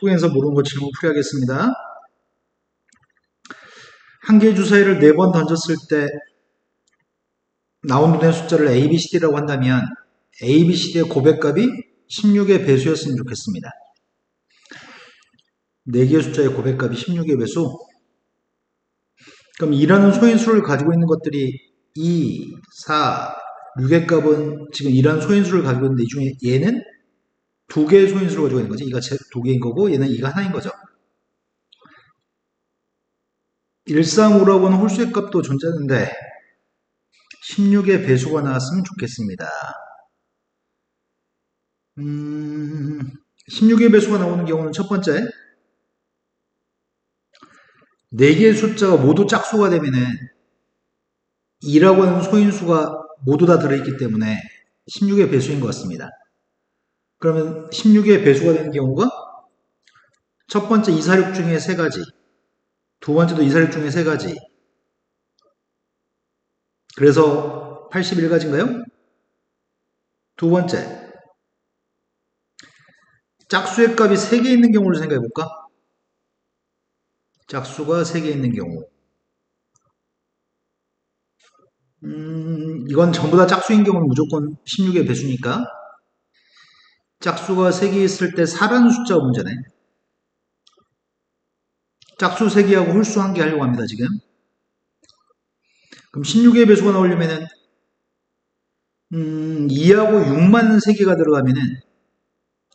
통해서 모르는 거 질문 풀이하겠습니다. 한 개의 주사위를 4번 던졌을 때 나온 눈의 숫자를 A, B, C, D라고 한다면 A, B, C, D의 고백값이 16의 배수였으면 좋겠습니다. 4개의 숫자의 고백값이 16의 배수. 그럼 2라는 소인수를 가지고 있는 것들이 2, 4, 6의 값은 지금 2라는 소인수를 가지고 있는데 이 중에 얘는 2개의 소인수를 가지고 있는 거지. 2가 2개인 거고 얘는 2가 하나인 거죠. 135라고 하는 홀수의 값도 존재하는데 16의 배수가 나왔으면 좋겠습니다. 16의 배수가 나오는 경우는 첫 번째, 4개의 숫자가 모두 짝수가 되면은 2라고 하는 소인수가 모두 다 들어있기 때문에 16의 배수인 것 같습니다. 그러면 16의 배수가 되는 경우가 첫 번째 246 중에 3가지, 두 번째도 246 중에 3가지, 그래서 81가지인가요? 두 번째, 짝수의 값이 3개 있는 경우를 생각해 볼까? 짝수가 3개 있는 경우. 이건 전부 다 짝수인 경우는 무조건 16의 배수니까 짝수가 3개 있을 때 4라는 숫자가 문제네. 짝수 3개하고 홀수 1개 하려고 합니다, 지금. 그럼 16의 배수가 나오려면은 2하고 6만 3개가 들어가면은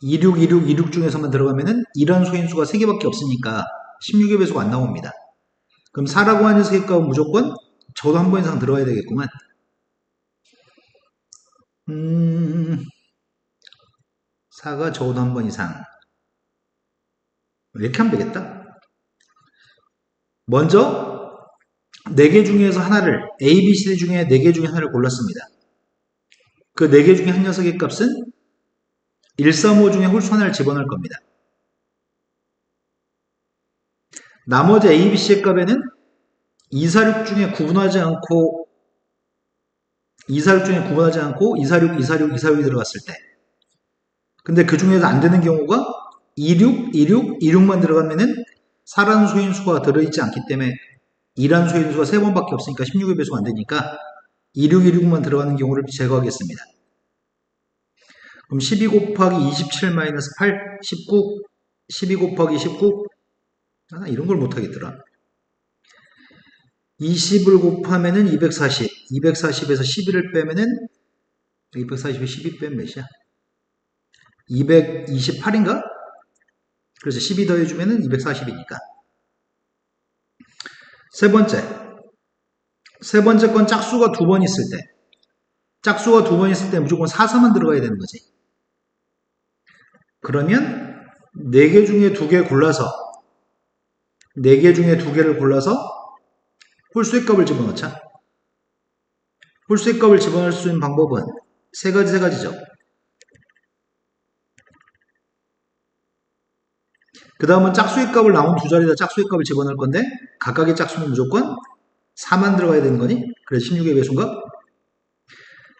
26, 26, 26 중에서만 들어가면은 이런 소인수가 3개밖에 없으니까 16의 배수가 안 나옵니다. 그럼 4라고 하는 녀석의 값은 무조건 저도 한 번 이상 들어가야 되겠구만. 4가 적어도 한 번 이상. 이렇게 하면 되겠다. 먼저 4개 중에서 하나를 A, B, C 중에 4개 중에 하나를 골랐습니다. 그 4개 중에 한 녀석의 값은 135 중에 홀수 하나를 집어넣을 겁니다. 나머지 A, B, C의 값에는 246 중에 구분하지 않고 246 중에 구분하지 않고 246, 246, 246이 들어갔을 때 근데 그 중에서 안 되는 경우가 26, 26, 26만 들어가면은 4라는 소인수가 들어있지 않기 때문에 2라는 소인수가 3번밖에 없으니까 16의 배수가 안 되니까 26, 26만 들어가는 경우를 제거하겠습니다. 그럼 12 곱하기 27 마이너스 8, 19, 12 곱하기 19 이런 걸 못하겠더라. 20을 곱하면은 240, 240에서 11을 빼면은 240에 12 빼면 몇이야? 228인가? 그래서 12 더해주면은 240이니까. 세 번째 건 짝수가 2번 있을 때, 짝수가 2번 있을 때 무조건 4, 4만 들어가야 되는 거지. 그러면 4개 중에 2개 골라서 4개 중에 2개를 골라서 홀수의 값을 집어넣자. 홀수의 값을 집어넣을 수 있는 방법은 세 가지죠. 그 다음은 짝수의 값을 나온 두 자리에다 짝수의 값을 집어넣을 건데 각각의 짝수는 무조건 4만 들어가야 되는 거니? 그래서 16의 배수인가?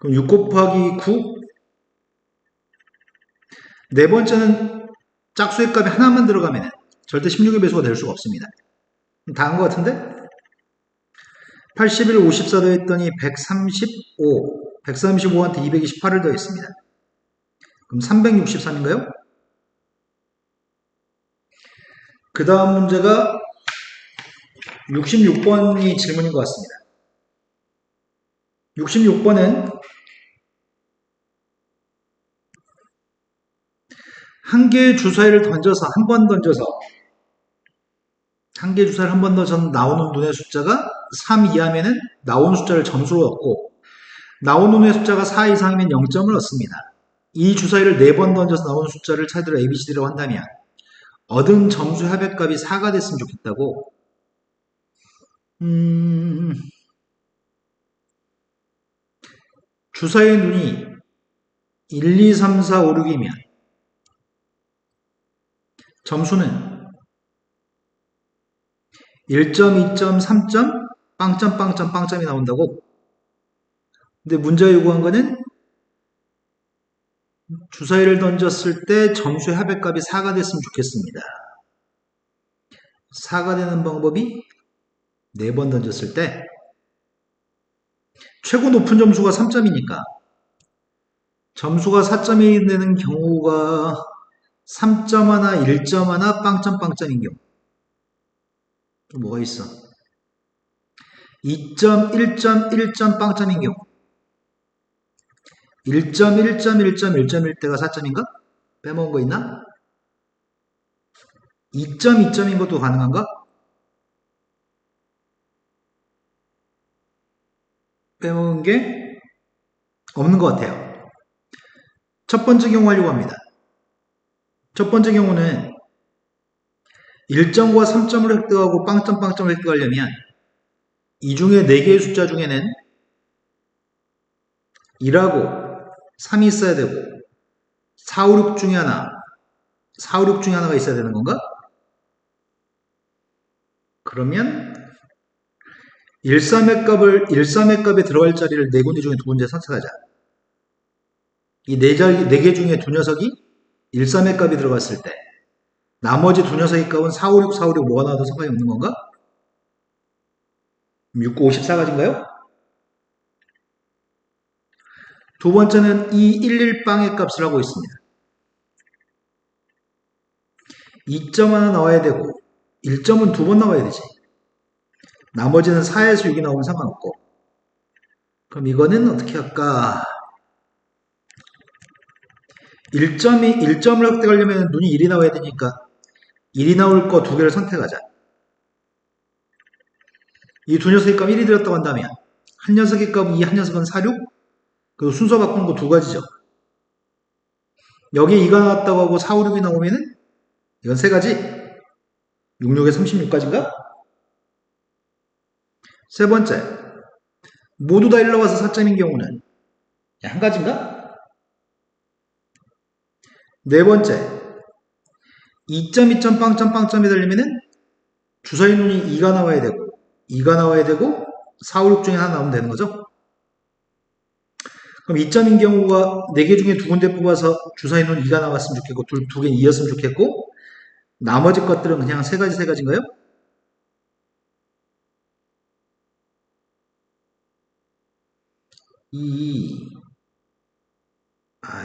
그럼 6 곱하기 9 네 번째는 짝수의 값이 하나만 들어가면 절대 16의 배수가 될 수가 없습니다. 다 한 것 같은데? 81, 54 더했더니 135, 135한테 228을 더했습니다. 그럼 363인가요? 그 다음 문제가 66번이 질문인 것 같습니다. 66번은 한 개의 주사위를 던져서 한 번 던져서 한 개의 주사위를 한 번 더 나오는 눈의 숫자가 3 이하면은 나온 숫자를 점수로 얻고 나온 눈의 숫자가 4 이상이면 0점을 얻습니다. 이 주사위를 4번 던져서 나오는 숫자를 차례로 ABCD라고 한다면 얻은 점수 합의값이 4가 됐으면 좋겠다고. 주사위의 눈이 1, 2, 3, 4, 5, 6이면 점수는 1점, 2점, 3점, 빵점, 빵점, 빵점이 나온다고. 근데 문제가 요구한 거는 주사위를 던졌을 때 점수의 합의값이 4가 됐으면 좋겠습니다. 4가 되는 방법이 4번 던졌을 때 최고 높은 점수가 3점이니까 점수가 4점이 되는 경우가 3점 하나, 1점 하나, 빵점, 빵점인 경우. 또 뭐가 있어? 2점, 1점, 1점, 빵점인 경우. 1점, 1점, 1점, 1점일 때가 4점인가? 빼먹은 거 있나? 2점, 2점인 것도 가능한가? 빼먹은 게 없는 것 같아요. 첫 번째 경우 하려고 합니다. 첫 번째 경우는 1점과 3점을 획득하고 빵점, 빵점을 획득하려면 이 중에 4개의 숫자 중에는 2하고 3이 있어야 되고 4, 5, 6 중에 하나, 4, 5, 6 중에 하나가 있어야 되는 건가? 그러면 1,3의 값에 들어갈 자리를 4군데 중에 2군데 선택하자. 이 4개 중에 두 녀석이 1,3의 값이 들어갔을 때 나머지 두 녀석의 값은 4, 5, 6, 4, 5, 6 뭐가 나와도 상관이 없는 건가? 6, 9, 54가지인가요? 두 번째는 이 1, 1빵의 값을 하고 있습니다. 2점 하나 나와야 되고 1점은 2번 나와야 되지. 나머지는 4에서 6이 나오면 상관없고. 그럼 이거는 어떻게 할까? 1점을 획득하려면 눈이 1이 나와야 되니까 1이 나올 거 2개를 선택하자. 이 두 녀석의 값 1이 들었다고 한다면 한 녀석의 값 2, 한 녀석은 4, 6. 그리고 순서 바꾸는 거 2가지죠. 여기에 2가 나왔다고 하고 4, 5, 6이 나오면은 이건 3가지. 6, 6에 36가지인가? 세 번째, 모두 다 1 나와서 4점인 경우는 한 가지인가? 네 번째, 2점, 2점, 빵점, 빵점이 되려면은 주사위 눈이 2가 나와야 되고 2가 나와야 되고 4, 5, 6 중에 하나 나오면 되는 거죠. 그럼 2점인 경우가 4개 중에 2군데 뽑아서 주사위 눈 2가 나왔으면 좋겠고 2개 2였으면 좋겠고 나머지 것들은 그냥 3가지 3가지인가요?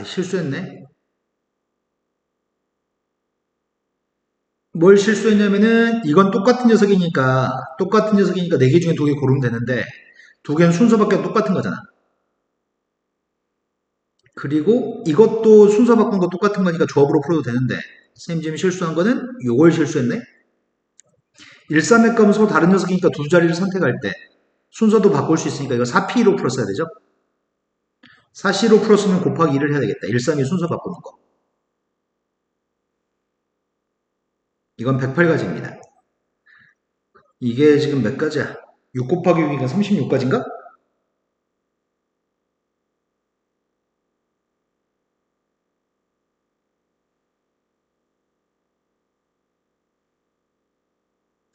실수했네. 뭘 실수했냐면은 이건 똑같은 녀석이니까 4개 중에 2개 고르면 되는데 2개는 순서밖에 똑같은 거잖아. 그리고 이것도 순서 바꾼 거 똑같은 거니까 조합으로 풀어도 되는데 선생님 지금 실수한 거는 요걸 실수했네. 1, 3의 값은 서로 다른 녀석이니까 두 자리를 선택할 때 순서도 바꿀 수 있으니까 이거 4P로 풀었어야 되죠. 4C로 풀었으면 곱하기 2를 해야 되겠다. 1, 3이 순서 바꾸는 거. 이건 108가지입니다. 이게 지금 몇 가지야? 6 곱하기 6이니까 36가지인가?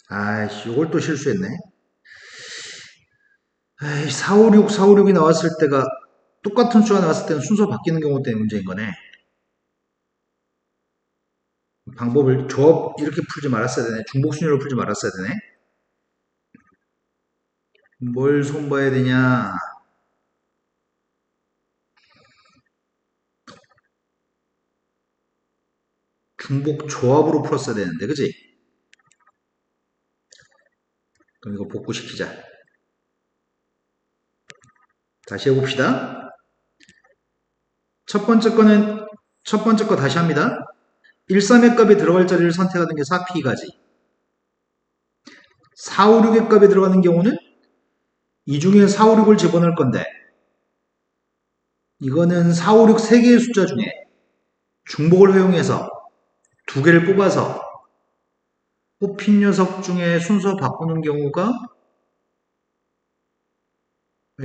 아이씨, 요걸 또 실수했네. 4, 5, 6, 4, 5, 6이 나왔을 때가 똑같은 수가 나왔을 때는 순서 바뀌는 경우 때문에 문제인 거네. 방법을 조합 이렇게 풀지 말았어야 되네. 중복순위로 풀지 말았어야 되네. 뭘 손봐야 되냐. 중복 조합으로 풀었어야 되는데, 그지? 그럼 이거 복구시키자. 다시 해봅시다. 첫 번째 거 다시 합니다. 1, 3의 값이 들어갈 자리를 선택하는 게 4P가지. 4, 5, 6의 값이 들어가는 경우는 이 중에 4, 5, 6을 집어넣을 건데 이거는 4, 5, 6 3개의 숫자 중에 중복을 활용해서 2개를 뽑아서 뽑힌 녀석 중에 순서 바꾸는 경우가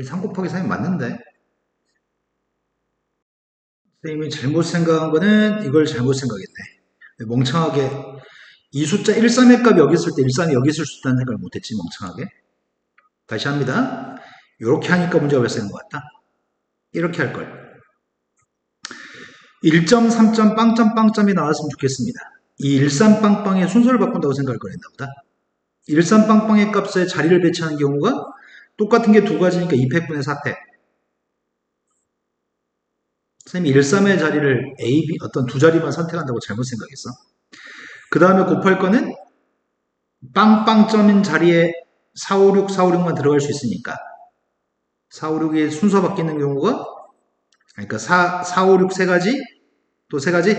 3 곱하기 3이 맞는데 선생님이 잘못 생각한 거는 이걸 잘못 생각했네. 멍청하게 이 숫자 1, 3의 값이 여기 있을 때 1, 3이 여기 있을 수 있다는 생각을 못했지 멍청하게. 다시 합니다. 이렇게 하니까 문제가 발생한 것 같다. 이렇게 할 걸. 1점, 3점, 빵점, 빵점이 나왔으면 좋겠습니다. 이 13빵빵의 순서를 바꾼다고 생각을 꺼냈나 보다. 13빵빵의 값에 자리를 배치하는 경우가 똑같은 게 두 가지니까 2팩분의 4팩. 선생님이 13의 자리를 A, B 어떤 두 자리만 선택한다고 잘못 생각했어. 그 다음에 곱할 거는 빵빵점인 자리에 4, 5, 6, 4, 5, 6만 들어갈 수 있으니까 4, 5, 6의 순서 바뀌는 경우가 그러니까 4, 5, 6 세 가지 또 세 가지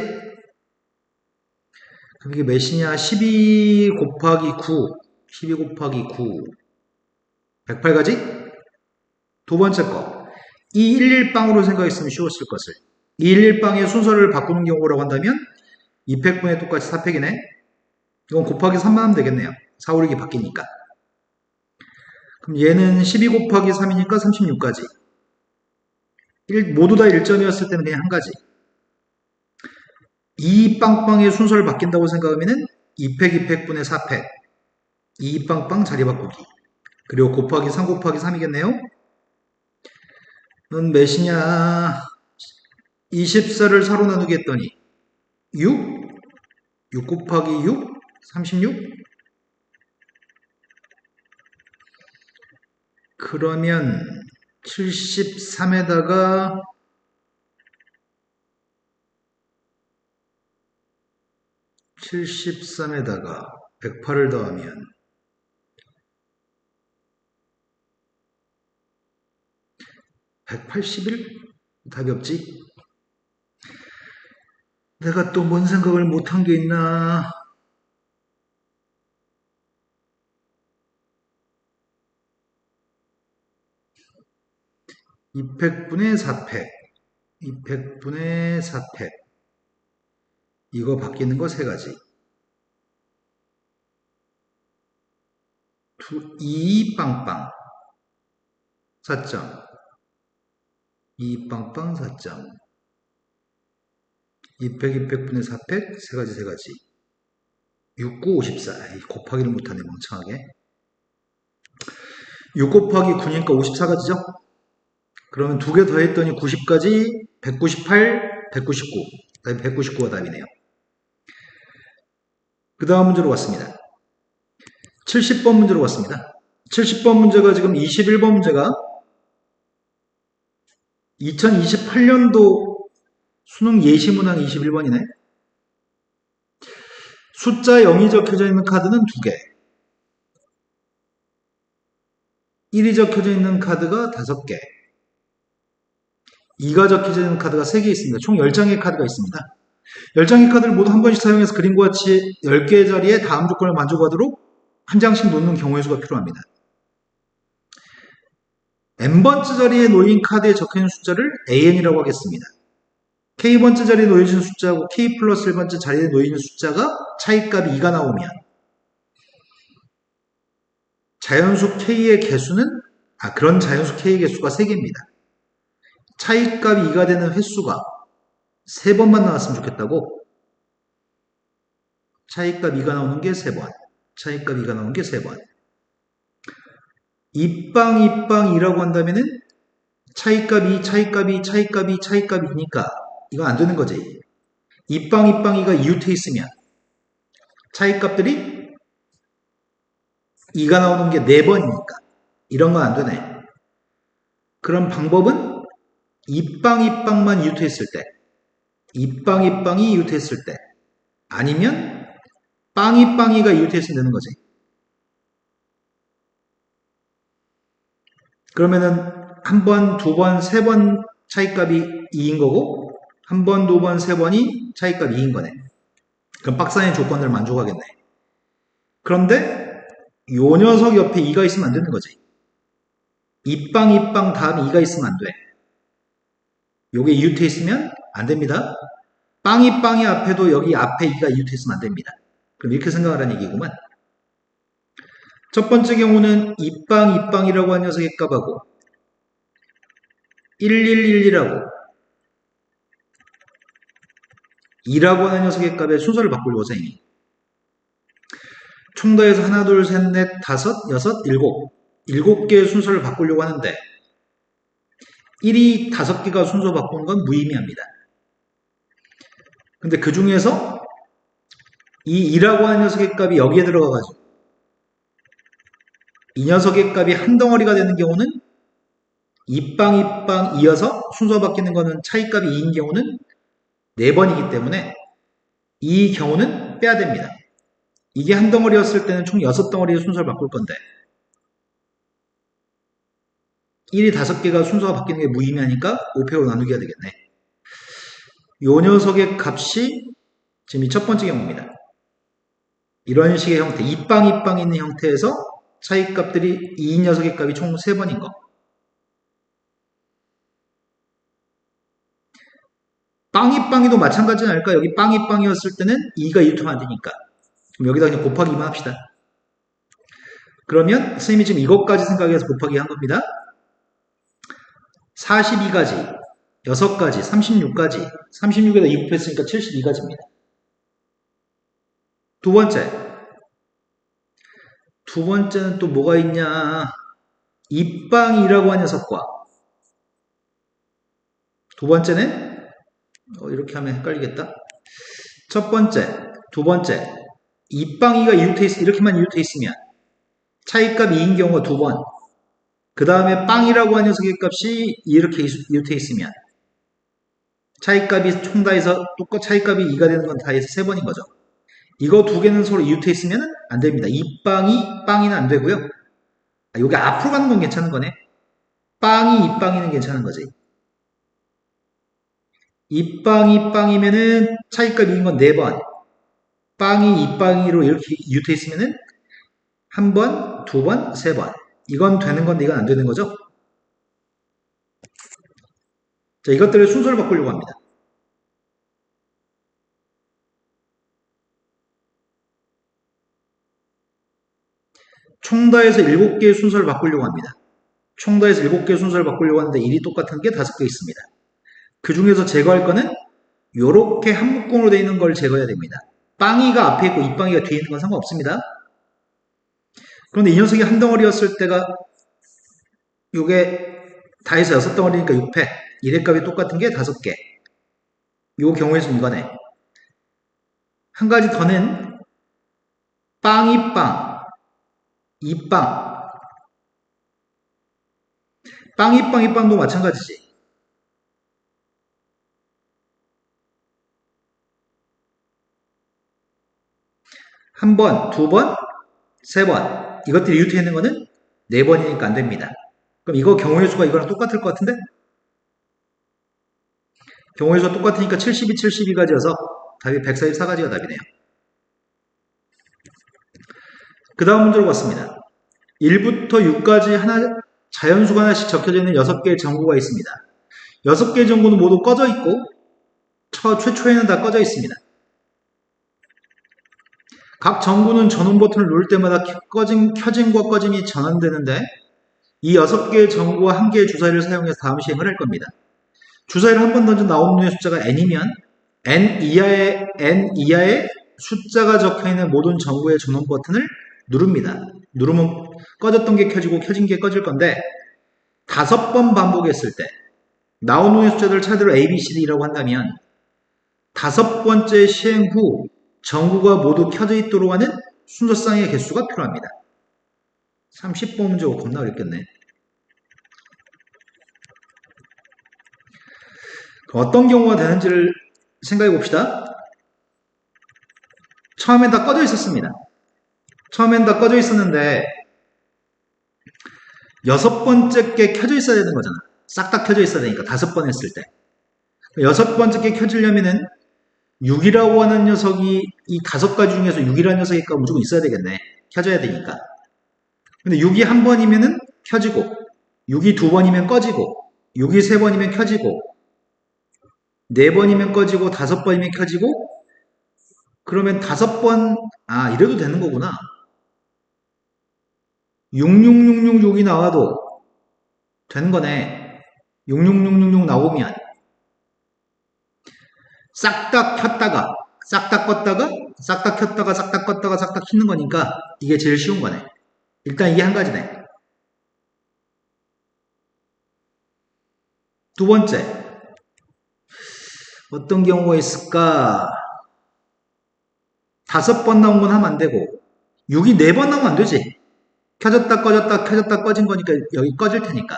그럼 이게 몇이냐 12 곱하기 9 12 곱하기 9 108가지 두 번째 거 이 11빵으로 생각했으면 쉬웠을 것을 이 11빵의 순서를 바꾸는 경우라고 한다면 2팩분의 똑같이 4팩이네 이건 곱하기 3만 하면 되겠네요 4, 5, 6이 바뀌니까 그럼 얘는 12 곱하기 3이니까 36가지 모두 다 1점이었을 때는 그냥 한 가지 이 빵빵의 순서를 바뀐다고 생각하면 2팩 2팩분의 4팩 2 빵빵 자리 바꾸기 그리고 곱하기 3 곱하기 3이겠네요 넌 몇이냐 24를 4로 나누기 했더니 6 6 곱하기 6 36 그러면 73에다가 108을 더하면 181? 답이 없지? 내가 또 뭔 생각을 못한 게 있나? (200분의 4팩) 200분의 4팩 이거 바뀌는 거 세 가지 2 빵빵 4점 2 빵빵 4점 200, 200분의 4팩 세 가지 6, 9, 54 곱하기를 못하네 멍청하게 6 곱하기 9니까 54가지죠 그러면 두 개 더했더니 90까지 198, 199 199가 답이네요 그 다음 문제로 왔습니다 70번 문제로 왔습니다 70번 문제가 지금 21번 문제가 2028년도 수능 예시문항 21번이네 숫자 0이 적혀져 있는 카드는 2개 1이 적혀져 있는 카드가 5개 2가 적혀져 있는 카드가 3개 있습니다. 총 10장의 카드가 있습니다. 10장의 카드를 모두 한 번씩 사용해서 그림과 같이 10개의 자리에 다음 조건을 만족하도록 한 장씩 놓는 경우의 수가 필요합니다. n번째 자리에 놓인 카드에 적혀있는 숫자를 an이라고 하겠습니다. k번째 자리에 놓여진 숫자하고 k 플러스 1번째 자리에 놓여있는 숫자가 차이값이 2가 나오면 자연수 k의 개수는 그런 자연수 k의 개수가 3개입니다. 차이값이 2가 되는 횟수가 3번만 나왔으면 좋겠다고 차이값 2가 나오는 게 3번 차이값 2가 나오는 게 3번 이빵 2빵이라고 한다면은 차이값이 2니까 이거 안 되는 거지. 이빵 2빵 2가 이웃해 있으면 차이값들이 2가 나오는 게 4번이니까 이런 건 안 되네. 그럼 방법은 이빵 2빵만 이웃해 있을 때 이빵 2빵이 이웃해 있을 때 아니면 빵 2빵2가 이웃해 있으면 되는 거지. 그러면은 한 번, 두 번, 세 번 차이값이 2인 거고 한 번, 두 번, 세 번이 차이값이 2인 거네. 그럼 박스 안의 조건을 만족하겠네. 그런데 요 녀석 옆에 2가 있으면 안 되는 거지. 이빵, 이빵 다음에 2가 있으면 안 돼. 요게 이웃해 있으면 안 됩니다. 빵이 빵이 앞에도 여기 앞에 2가 이웃해 있으면 안 됩니다. 그럼 이렇게 생각하라는 얘기구만. 첫 번째 경우는 이빵, 이빵이라고 한 녀석의 값하고 1111이라고 2라고 하는 녀석의 값의 순서를 바꾸려고 선생님이 총 더해서 하나, 둘, 셋, 넷, 다섯, 여섯, 일곱 개의 순서를 바꾸려고 하는데 1이 5개가 순서 바꾸는 건 무의미합니다. 근데 그 중에서 이 2라고 하는 녀석의 값이 여기에 들어가가지고 이 녀석의 값이 한 덩어리가 되는 경우는 이빵 이어서 순서가 바뀌는 거는 차이값이 2인 경우는 4번이기 때문에 이 경우는 빼야 됩니다. 이게 한 덩어리였을 때는 총 6덩어리의 순서를 바꿀 건데 1이 5개가 순서가 바뀌는 게 무의미하니까 5패로 나누기가 되겠네. 요 녀석의 값이 지금 이 첫 번째 경우입니다. 이런 식의 형태, 이빵 있는 형태에서 차이값들이 이 녀석의 값이 총 3번인 거. 빵이도 마찬가지는 아닐까? 여기 빵이었을 때는 2가 유통안 되니까. 그럼 여기다 그냥 곱하기만 합시다. 그러면 선생님이 지금 이것까지 생각해서 곱하기 한 겁니다. 42가지, 6가지, 36가지, 36에다 2 곱했으니까 72가지입니다. 두 번째는 또 뭐가 있냐? 이빵이라고 하는 녀석과 두 번째는 이렇게 하면 헷갈리겠다. 첫 번째, 두 번째, 이빵이가 이렇게만 이웃해 있으면 차이값 2인 경우가 2번. 그 다음에 빵이라고 하는 녀석의 값이 이렇게 이웃해 있으면 차이값이 총 다 해서 똑같이 차이값이 2가 되는 건 다 해서 3번인 거죠. 이거 두 개는 서로 이웃해 있으면 안 됩니다. 빵이는 안 되고요. 여기 앞으로 가는 건 괜찮은 거네. 이빵이는 괜찮은 거지. 빵이면은 차이값 2인 건 4번. 빵이로 이렇게 이웃해 있으면은 1번, 2번, 3번. 이건 되는 건데 이건 안 되는 거죠. 자, 이것들을 순서를 바꾸려고 합니다. 총 다해서 7개의 순서를 바꾸려고 합니다. 총 다해서 7개의 순서를 바꾸려고 하는데 일이 똑같은 게 5개 있습니다. 그 중에서 제거할 거는 이렇게 한 묶음으로 되어 있는 걸 제거해야 됩니다. 빵이가 앞에 있고 이빵이가 뒤에 있는 건 상관없습니다. 그런데 이 녀석이 한 덩어리였을 때가 이게 다 해서 6덩어리니까 6패. 1의 값이 똑같은 게 5개. 이 경우에서는 이거네. 한 가지 더는 빵이빵, 이빵. 빵이빵도 마찬가지지. 한 번, 2번, 3번. 이것들이 이웃해 있는 거는 4번이니까 안 됩니다. 그럼 이거 경우의 수가 이거랑 똑같을 것 같은데? 경우의 수가 똑같으니까 72가지여서 답이 144가지가 답이네요. 그 다음 문제로 봤습니다. 1부터 6까지 자연수가 하나씩 적혀져 있는 6개의 전구가 있습니다. 6개의 전구는 모두 꺼져 있고 최초에는 다 꺼져 있습니다. 각 전구는 전원 버튼을 누를 때마다 켜짐과 꺼짐이 전환되는데 이 6개의 전구와 1개의 주사위를 사용해서 다음 시행을 할 겁니다. 주사위를 한 번 던져 나오는 놈의 숫자가 n이면 n 이하의 숫자가 적혀있는 모든 전구의 전원 버튼을 누릅니다. 누르면 꺼졌던 게 켜지고 켜진 게 꺼질 건데 5번 반복했을 때 나온 놈의 숫자들을 차례대로 A, B, C, D라고 한다면 5번째 시행 후 전구가 모두 켜져 있도록 하는 순서쌍의 개수가 필요합니다. 30번 문제가 겁나 어렵겠네. 어떤 경우가 되는지를 생각해 봅시다. 처음엔 다 꺼져 있었습니다. 처음엔 다 꺼져 있었는데 6번째 게 켜져 있어야 되는 거잖아. 싹 다 켜져 있어야 되니까 5번 했을 때 6번째 게 켜지려면은 6이라고 하는 녀석이 이 5가지 중에서 6이라는 녀석이 무조건 있어야 되겠네. 켜져야 되니까. 근데 6이 한 번이면은 켜지고 6이 2번이면 꺼지고 6이 3번이면 켜지고 4번이면 꺼지고 5번이면 켜지고 그러면 5번 이래도 되는 거구나. 66666이 나와도 되는 거네. 66666 나오면 싹 다 켰다가 싹 다 껐다가 싹 다 켰다가 싹 다 껐다가 싹 다 켜는 거니까 이게 제일 쉬운 거네. 일단 이게 한 가지네. 두 번째 어떤 경우가 있을까? 5번 나온 건 하면 안 되고 6이 4번 나오면 안 되지. 켜졌다 꺼졌다 켜졌다 꺼진 거니까 여기 꺼질 테니까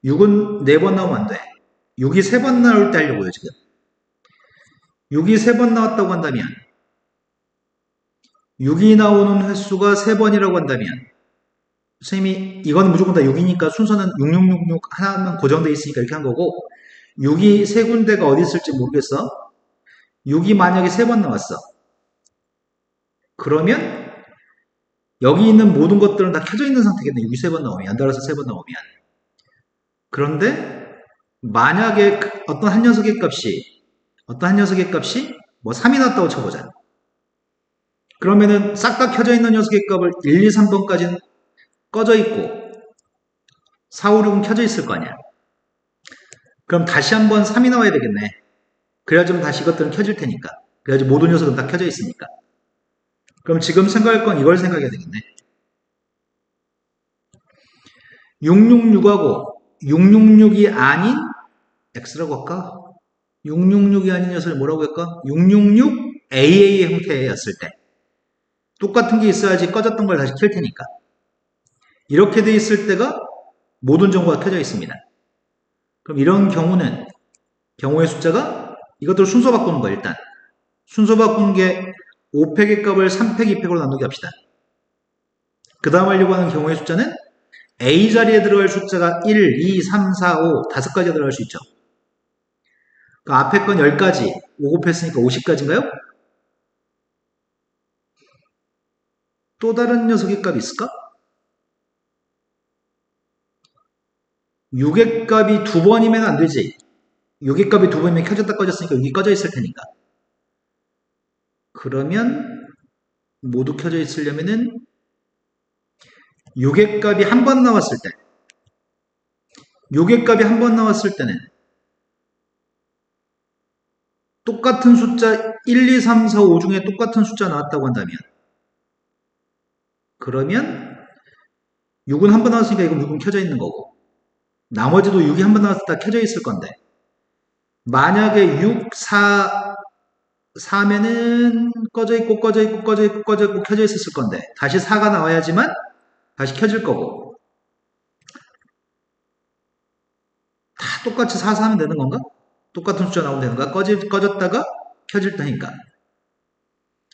6은 4번 나오면 안 돼. 6이 3번 나올 때 하려고요 지금. 6이 3번 나왔다고 한다면 6이 나오는 횟수가 3번이라고 한다면 선생님이 이건 무조건 다 6이니까 순서는 6666 하나만 고정되어 있으니까 이렇게 한 거고 6이 세 군데가 어디 있을지 모르겠어. 6이 만약에 3번 나왔어. 그러면 여기 있는 모든 것들은 다 켜져 있는 상태겠네. 6이 3번 나오면 연달아서 3번 나오면. 그런데 만약에 어떤 한 녀석의 값이 뭐 3이 나왔다고 쳐보자. 그러면은 싹 다 켜져 있는 녀석의 값을 1, 2, 3번까지는 꺼져 있고 4, 5, 6은 켜져 있을 거 아니야. 그럼 다시 한번 3이 나와야 되겠네. 그래야지만 다시 이것들은 켜질 테니까. 그래야지 모든 녀석은 다 켜져 있으니까. 그럼 지금 생각할 건 이걸 생각해야 되겠네. 666하고 666이 아닌 X라고 할까? 666이 아닌 녀석을 뭐라고 할까? 666AA 형태였을 때 똑같은 게 있어야지 꺼졌던 걸 다시 켤 테니까. 이렇게 돼 있을 때가 모든 정보가 켜져 있습니다. 그럼 이런 경우는 경우의 숫자가 이것들 순서 바꾸는 거예요. 일단 순서 바꾸는 게 5팩의 값을 3팩, 2팩으로 나누기 합시다. 그 다음 하려고 하는 경우의 숫자는 A 자리에 들어갈 숫자가 1, 2, 3, 4, 5 5가지가 들어갈 수 있죠. 그 앞에 건 10가지 5 곱했으니까 50가지인가요? 또 다른 녀석의 값이 있을까? 6의 값이 2번이면 안 되지. 6의 값이 2번이면 켜졌다 꺼졌으니까 6이 꺼져 있을 테니까. 그러면 모두 켜져 있으려면은 6의 값이 한 번 나왔을 때 6의 값이 한 번 나왔을 때는 똑같은 숫자 1, 2, 3, 4, 5 중에 똑같은 숫자 나왔다고 한다면 그러면 6은 한 번 나왔으니까 이건 6은 켜져 있는 거고 나머지도 6이 한 번 나왔을 때 켜져 있을 건데 만약에 6, 4, 4면은 꺼져 있고 꺼져 있고 꺼져 있고 꺼져 있고 켜져 있었을 건데 다시 4가 나와야지만 다시 켜질 거고 다 똑같이 4, 4 하면 되는 건가? 똑같은 숫자 나오면 되는 건가? 꺼졌다가 켜질 테니까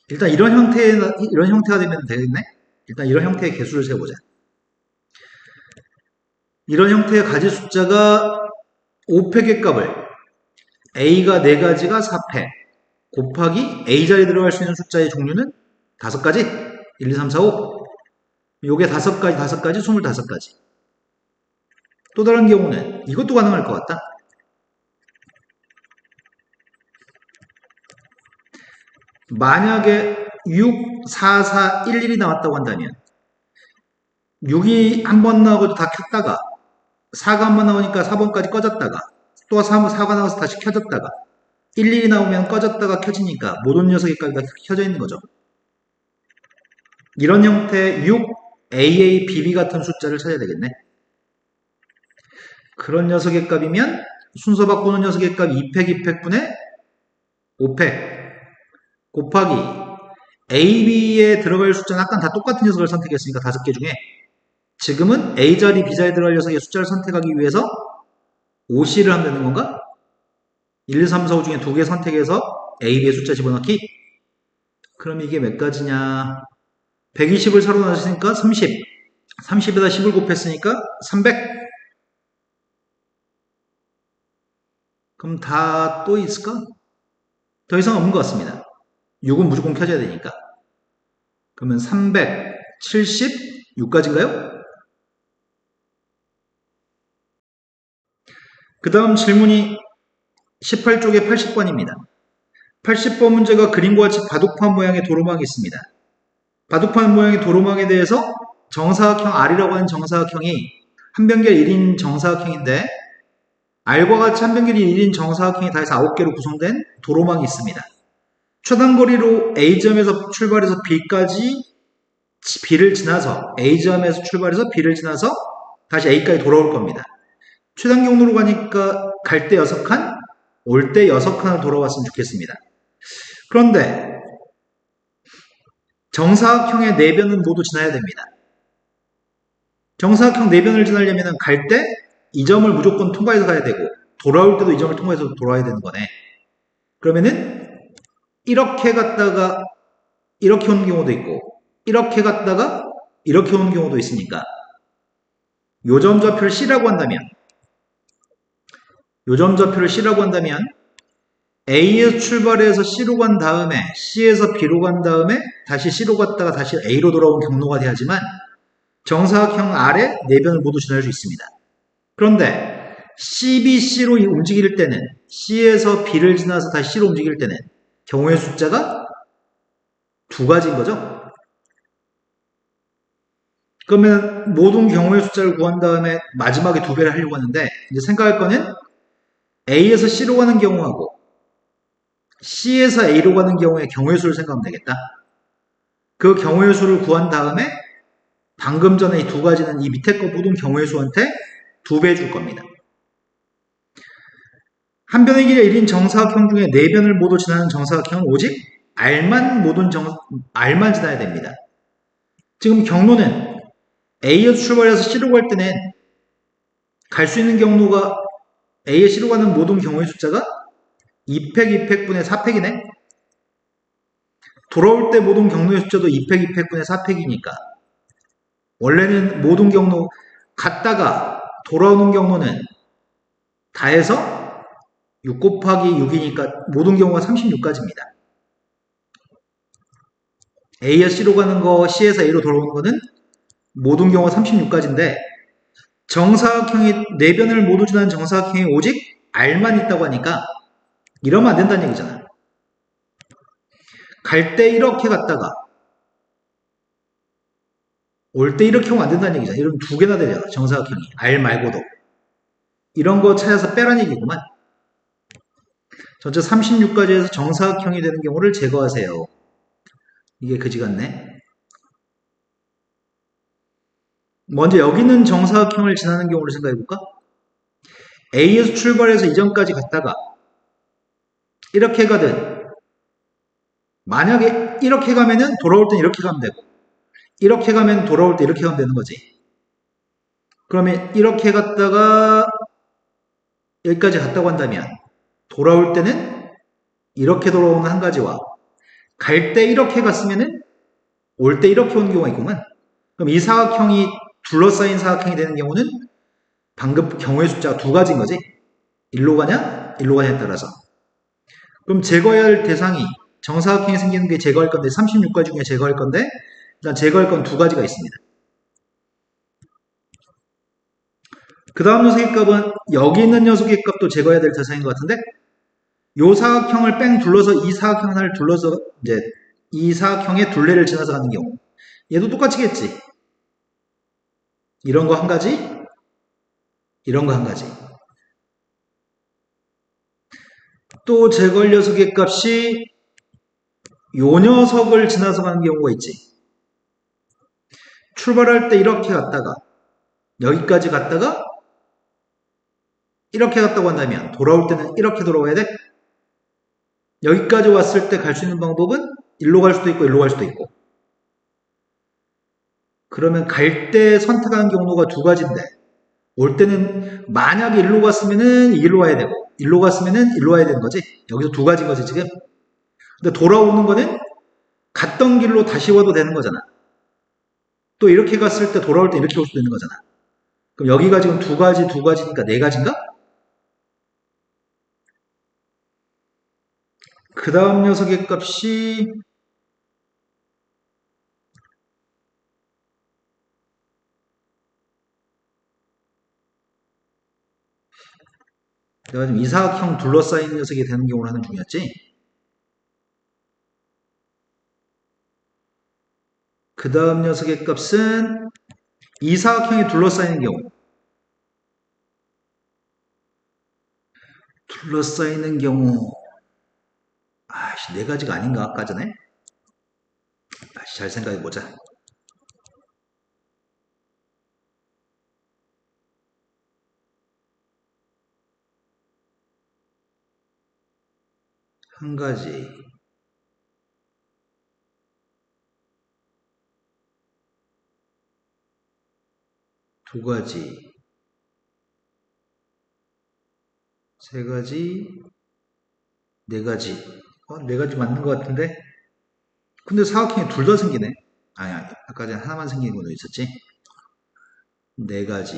일단 이런 형태가 되면 되겠네. 일단 이런 형태의 개수를 세보자. 이런 형태의 가지 숫자가 5팩의 값을 A가 4가지가 4팩 곱하기 A 자리에 들어갈 수 있는 숫자의 종류는 5가지 1, 2, 3, 4, 5 요게 5가지 25가지 또 다른 경우는 이것도 가능할 것 같다. 만약에 6, 4, 4, 1, 1이 나왔다고 한다면 6이 한 번 나오고 다 켰다가 4가 한 번 나오니까 4번까지 꺼졌다가 또 4가 나와서 다시 켜졌다가 1, 1이 나오면 꺼졌다가 켜지니까 모든 녀석의 값이 다 켜져 있는 거죠. 이런 형태의 6, AA, BB 같은 숫자를 찾아야 되겠네. 그런 녀석의 값이면 순서 바꾸는 녀석의 값 2팩, 2팩분의 5팩 곱하기 A, B에 들어갈 숫자는 아까 다 똑같은 녀석을 선택했으니까 5개 중에 지금은 A 자리, B 자리에 들어갈 녀석의 숫자를 선택하기 위해서 5C를 하면 되는 건가? 1, 2, 3, 4, 5 중에 2개 선택해서 A, B의 숫자 집어넣기? 그럼 이게 몇 가지냐? 120을 4로 나눴으니까 30. 30에다 10을 곱했으니까 300. 그럼 다 또 있을까? 더 이상 없는 것 같습니다. 6은 무조건 켜져야 되니까. 그러면 376까지인가요? 그 다음 질문이 18쪽의 80번입니다. 80번 문제가 그림과 같이 바둑판 모양의 도로망이 있습니다. 바둑판 모양의 도로망에 대해서 정사각형 R이라고 하는 정사각형이 한 변결 1인 정사각형인데 R과 같이 한 변결 1인 정사각형이 다 해서 9개로 구성된 도로망이 있습니다. 최단거리로 A점에서 출발해서 B까지 B를 지나서 A점에서 출발해서 B를 지나서 다시 A까지 돌아올 겁니다. 최단 경로로 가니까 갈 때 6칸, 올 때 6칸을 돌아왔으면 좋겠습니다. 그런데 정사각형의 4변은 모두 지나야 됩니다. 정사각형 4변을 지나려면 갈 때 이 점을 무조건 통과해서 가야 되고 돌아올 때도 이 점을 통과해서 돌아와야 되는 거네. 그러면은 이렇게 갔다가 이렇게 오는 경우도 있고 이렇게 갔다가 이렇게 오는 경우도 있으니까 요점 좌표를 C라고 한다면 요점 좌표를 C라고 한다면 A에서 출발해서 C로 간 다음에 C에서 B로 간 다음에 다시 C로 갔다가 다시 A로 돌아온 경로가 돼야지만 정사각형 아래 4변을 모두 지날 수 있습니다. 그런데 CBC로 움직일 때는 C에서 B를 지나서 다시 C로 움직일 때는 경우의 숫자가 2가지인 거죠. 그러면 모든 경우의 숫자를 구한 다음에 마지막에 2배를 하려고 하는데 이제 생각할 거는 A에서 C로 가는 경우하고 C에서 A로 가는 경우의 경우의 수를 생각하면 되겠다. 그 경우의 수를 구한 다음에 방금 전에 이 2가지는 이 밑에 거 모든 경우의 수한테 2배 줄 겁니다. 한 변의 길이 1인 정사각형 중에 4변을 모두 지나는 정사각형은 오직 R만 지나야 됩니다. 지금 경로는 A에서 출발해서 C로 갈 때는 갈 수 있는 경로가 A에 C로 가는 모든 경우의 숫자가 2팩 2팩분의 4팩이네. 돌아올 때 모든 경로의 숫자도 2팩 2팩분의 4팩이니까 원래는 모든 경로 갔다가 돌아오는 경로는 다 해서 6 곱하기 6이니까 모든 경우가 36가지입니다. A에서 C로 가는 거, C에서 A로 돌아오는 거는 모든 경우가 36가지인데 정사각형이 4변을 모두 지나는 정사각형이 오직 R만 있다고 하니까 이러면 안 된다는 얘기잖아. 갈 때 이렇게 갔다가 올 때 이렇게 하면 안 된다는 얘기잖아. 이러면 2개나 되잖아. 정사각형이. R 말고도. 이런 거 찾아서 빼라는 얘기구만. 전체 36가지에서 정사각형이 되는 경우를 제거하세요. 이게 그지 같네. 먼저 여기 있는 정사각형을 지나는 경우를 생각해볼까? A에서 출발해서 이전까지 갔다가 이렇게 가든 만약에 이렇게 가면은 돌아올 땐 이렇게 가면 되고 이렇게 가면 돌아올 때 이렇게 가면 되는 거지. 그러면 이렇게 갔다가 여기까지 갔다고 한다면 돌아올 때는 이렇게 돌아오는 한 가지와 갈 때 이렇게 갔으면은 올 때 이렇게 오는 경우가 있구만. 그럼 이 사각형이 둘러싸인 사각형이 되는 경우는 방금 경우의 숫자가 2가지인 거지. 일로 가냐, 일로 가냐에 따라서. 그럼 제거해야 할 대상이 정사각형이 생기는 게 제거할 건데 36가지 중에 제거할 건데 일단 제거할 건 2가지가 있습니다. 그 다음 녀석의 값은 여기 있는 녀석의 값도 제거해야 될 대상인 것 같은데 요 사각형을 뺑 둘러서 이 사각형 하나를 둘러서 이제 이 사각형의 둘레를 지나서 가는 경우 얘도 똑같이겠지. 이런 거 한 가지, 이런 거 한 가지. 또 제거할 녀석의 값이 요 녀석을 지나서 가는 경우가 있지. 출발할 때 이렇게 갔다가 여기까지 갔다가 이렇게 갔다고 한다면 돌아올 때는 이렇게 돌아와야 돼. 여기까지 왔을 때 갈 수 있는 방법은 일로 갈 수도 있고 일로 갈 수도 있고. 그러면 갈 때 선택하는 경로가 2가지인데 올 때는 만약에 일로 갔으면은 일로 와야 되고 일로 갔으면은 일로 와야 되는 거지. 여기서 2가지인 거지 지금. 근데 돌아오는 거는 갔던 길로 다시 와도 되는 거잖아. 또 이렇게 갔을 때 돌아올 때 이렇게 올 수도 있는 거잖아. 그럼 여기가 지금 2가지, 2가지니까 4가지인가? 그 다음 녀석의 값이 내가 지금 이사각형 둘러싸인 녀석이 되는 경우를 하는 중이었지. 그 다음 녀석의 값은 이사각형이 둘러싸이는 경우. 둘러싸이는 경우. 아씨, 4가지가 아닌가 아까 전에? 다시 잘 생각해보자. 한 가지, 두 가지, 세 가지, 네 가지. 네 가지 맞는 것 같은데? 근데 사각형이 둘 다 생기네. 아니, 아까 전에 하나만 생긴 거도 있었지? 네 가지.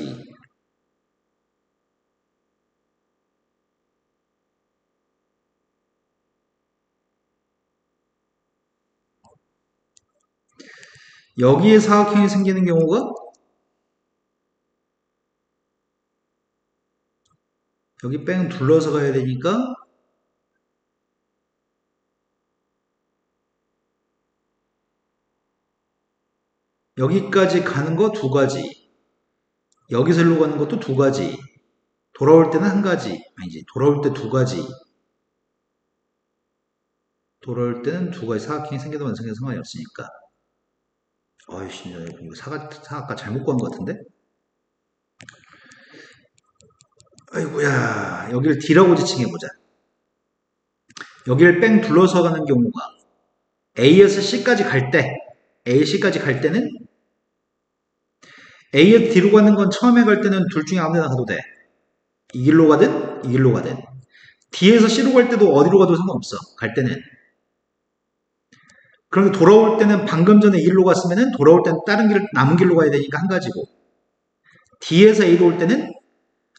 여기에 사각형이 생기는 경우가 여기 뺑 둘러서 가야 되니까 여기까지 가는 거 두 가지. 여기서 일로 가는 것도 두 가지. 돌아올 때는 한 가지. 아니지. 돌아올 때 두 가지. 돌아올 때는 두 가지. 사각형이 생겨도 안 생겨도 상관이 없으니까. 어이씨, 이거 사각과 잘못 구한 것 같은데? 아이고야, 여기를 D라고 지칭해보자. 여기를 뺑 둘러서 가는 경우가 A에서 C까지 갈 때, A, C까지 갈 때는 A에서 D로 가는 건 처음에 갈 때는 둘 중에 아무 데나 가도 돼. 이 길로 가든, 이 길로 가든. D에서 C로 갈 때도 어디로 가도 상관없어. 갈 때는. 그런데 돌아올 때는 방금 전에 이 길로 갔으면은 돌아올 때는 다른 길, 남은 길로 가야 되니까 한 가지고. D에서 A로 올 때는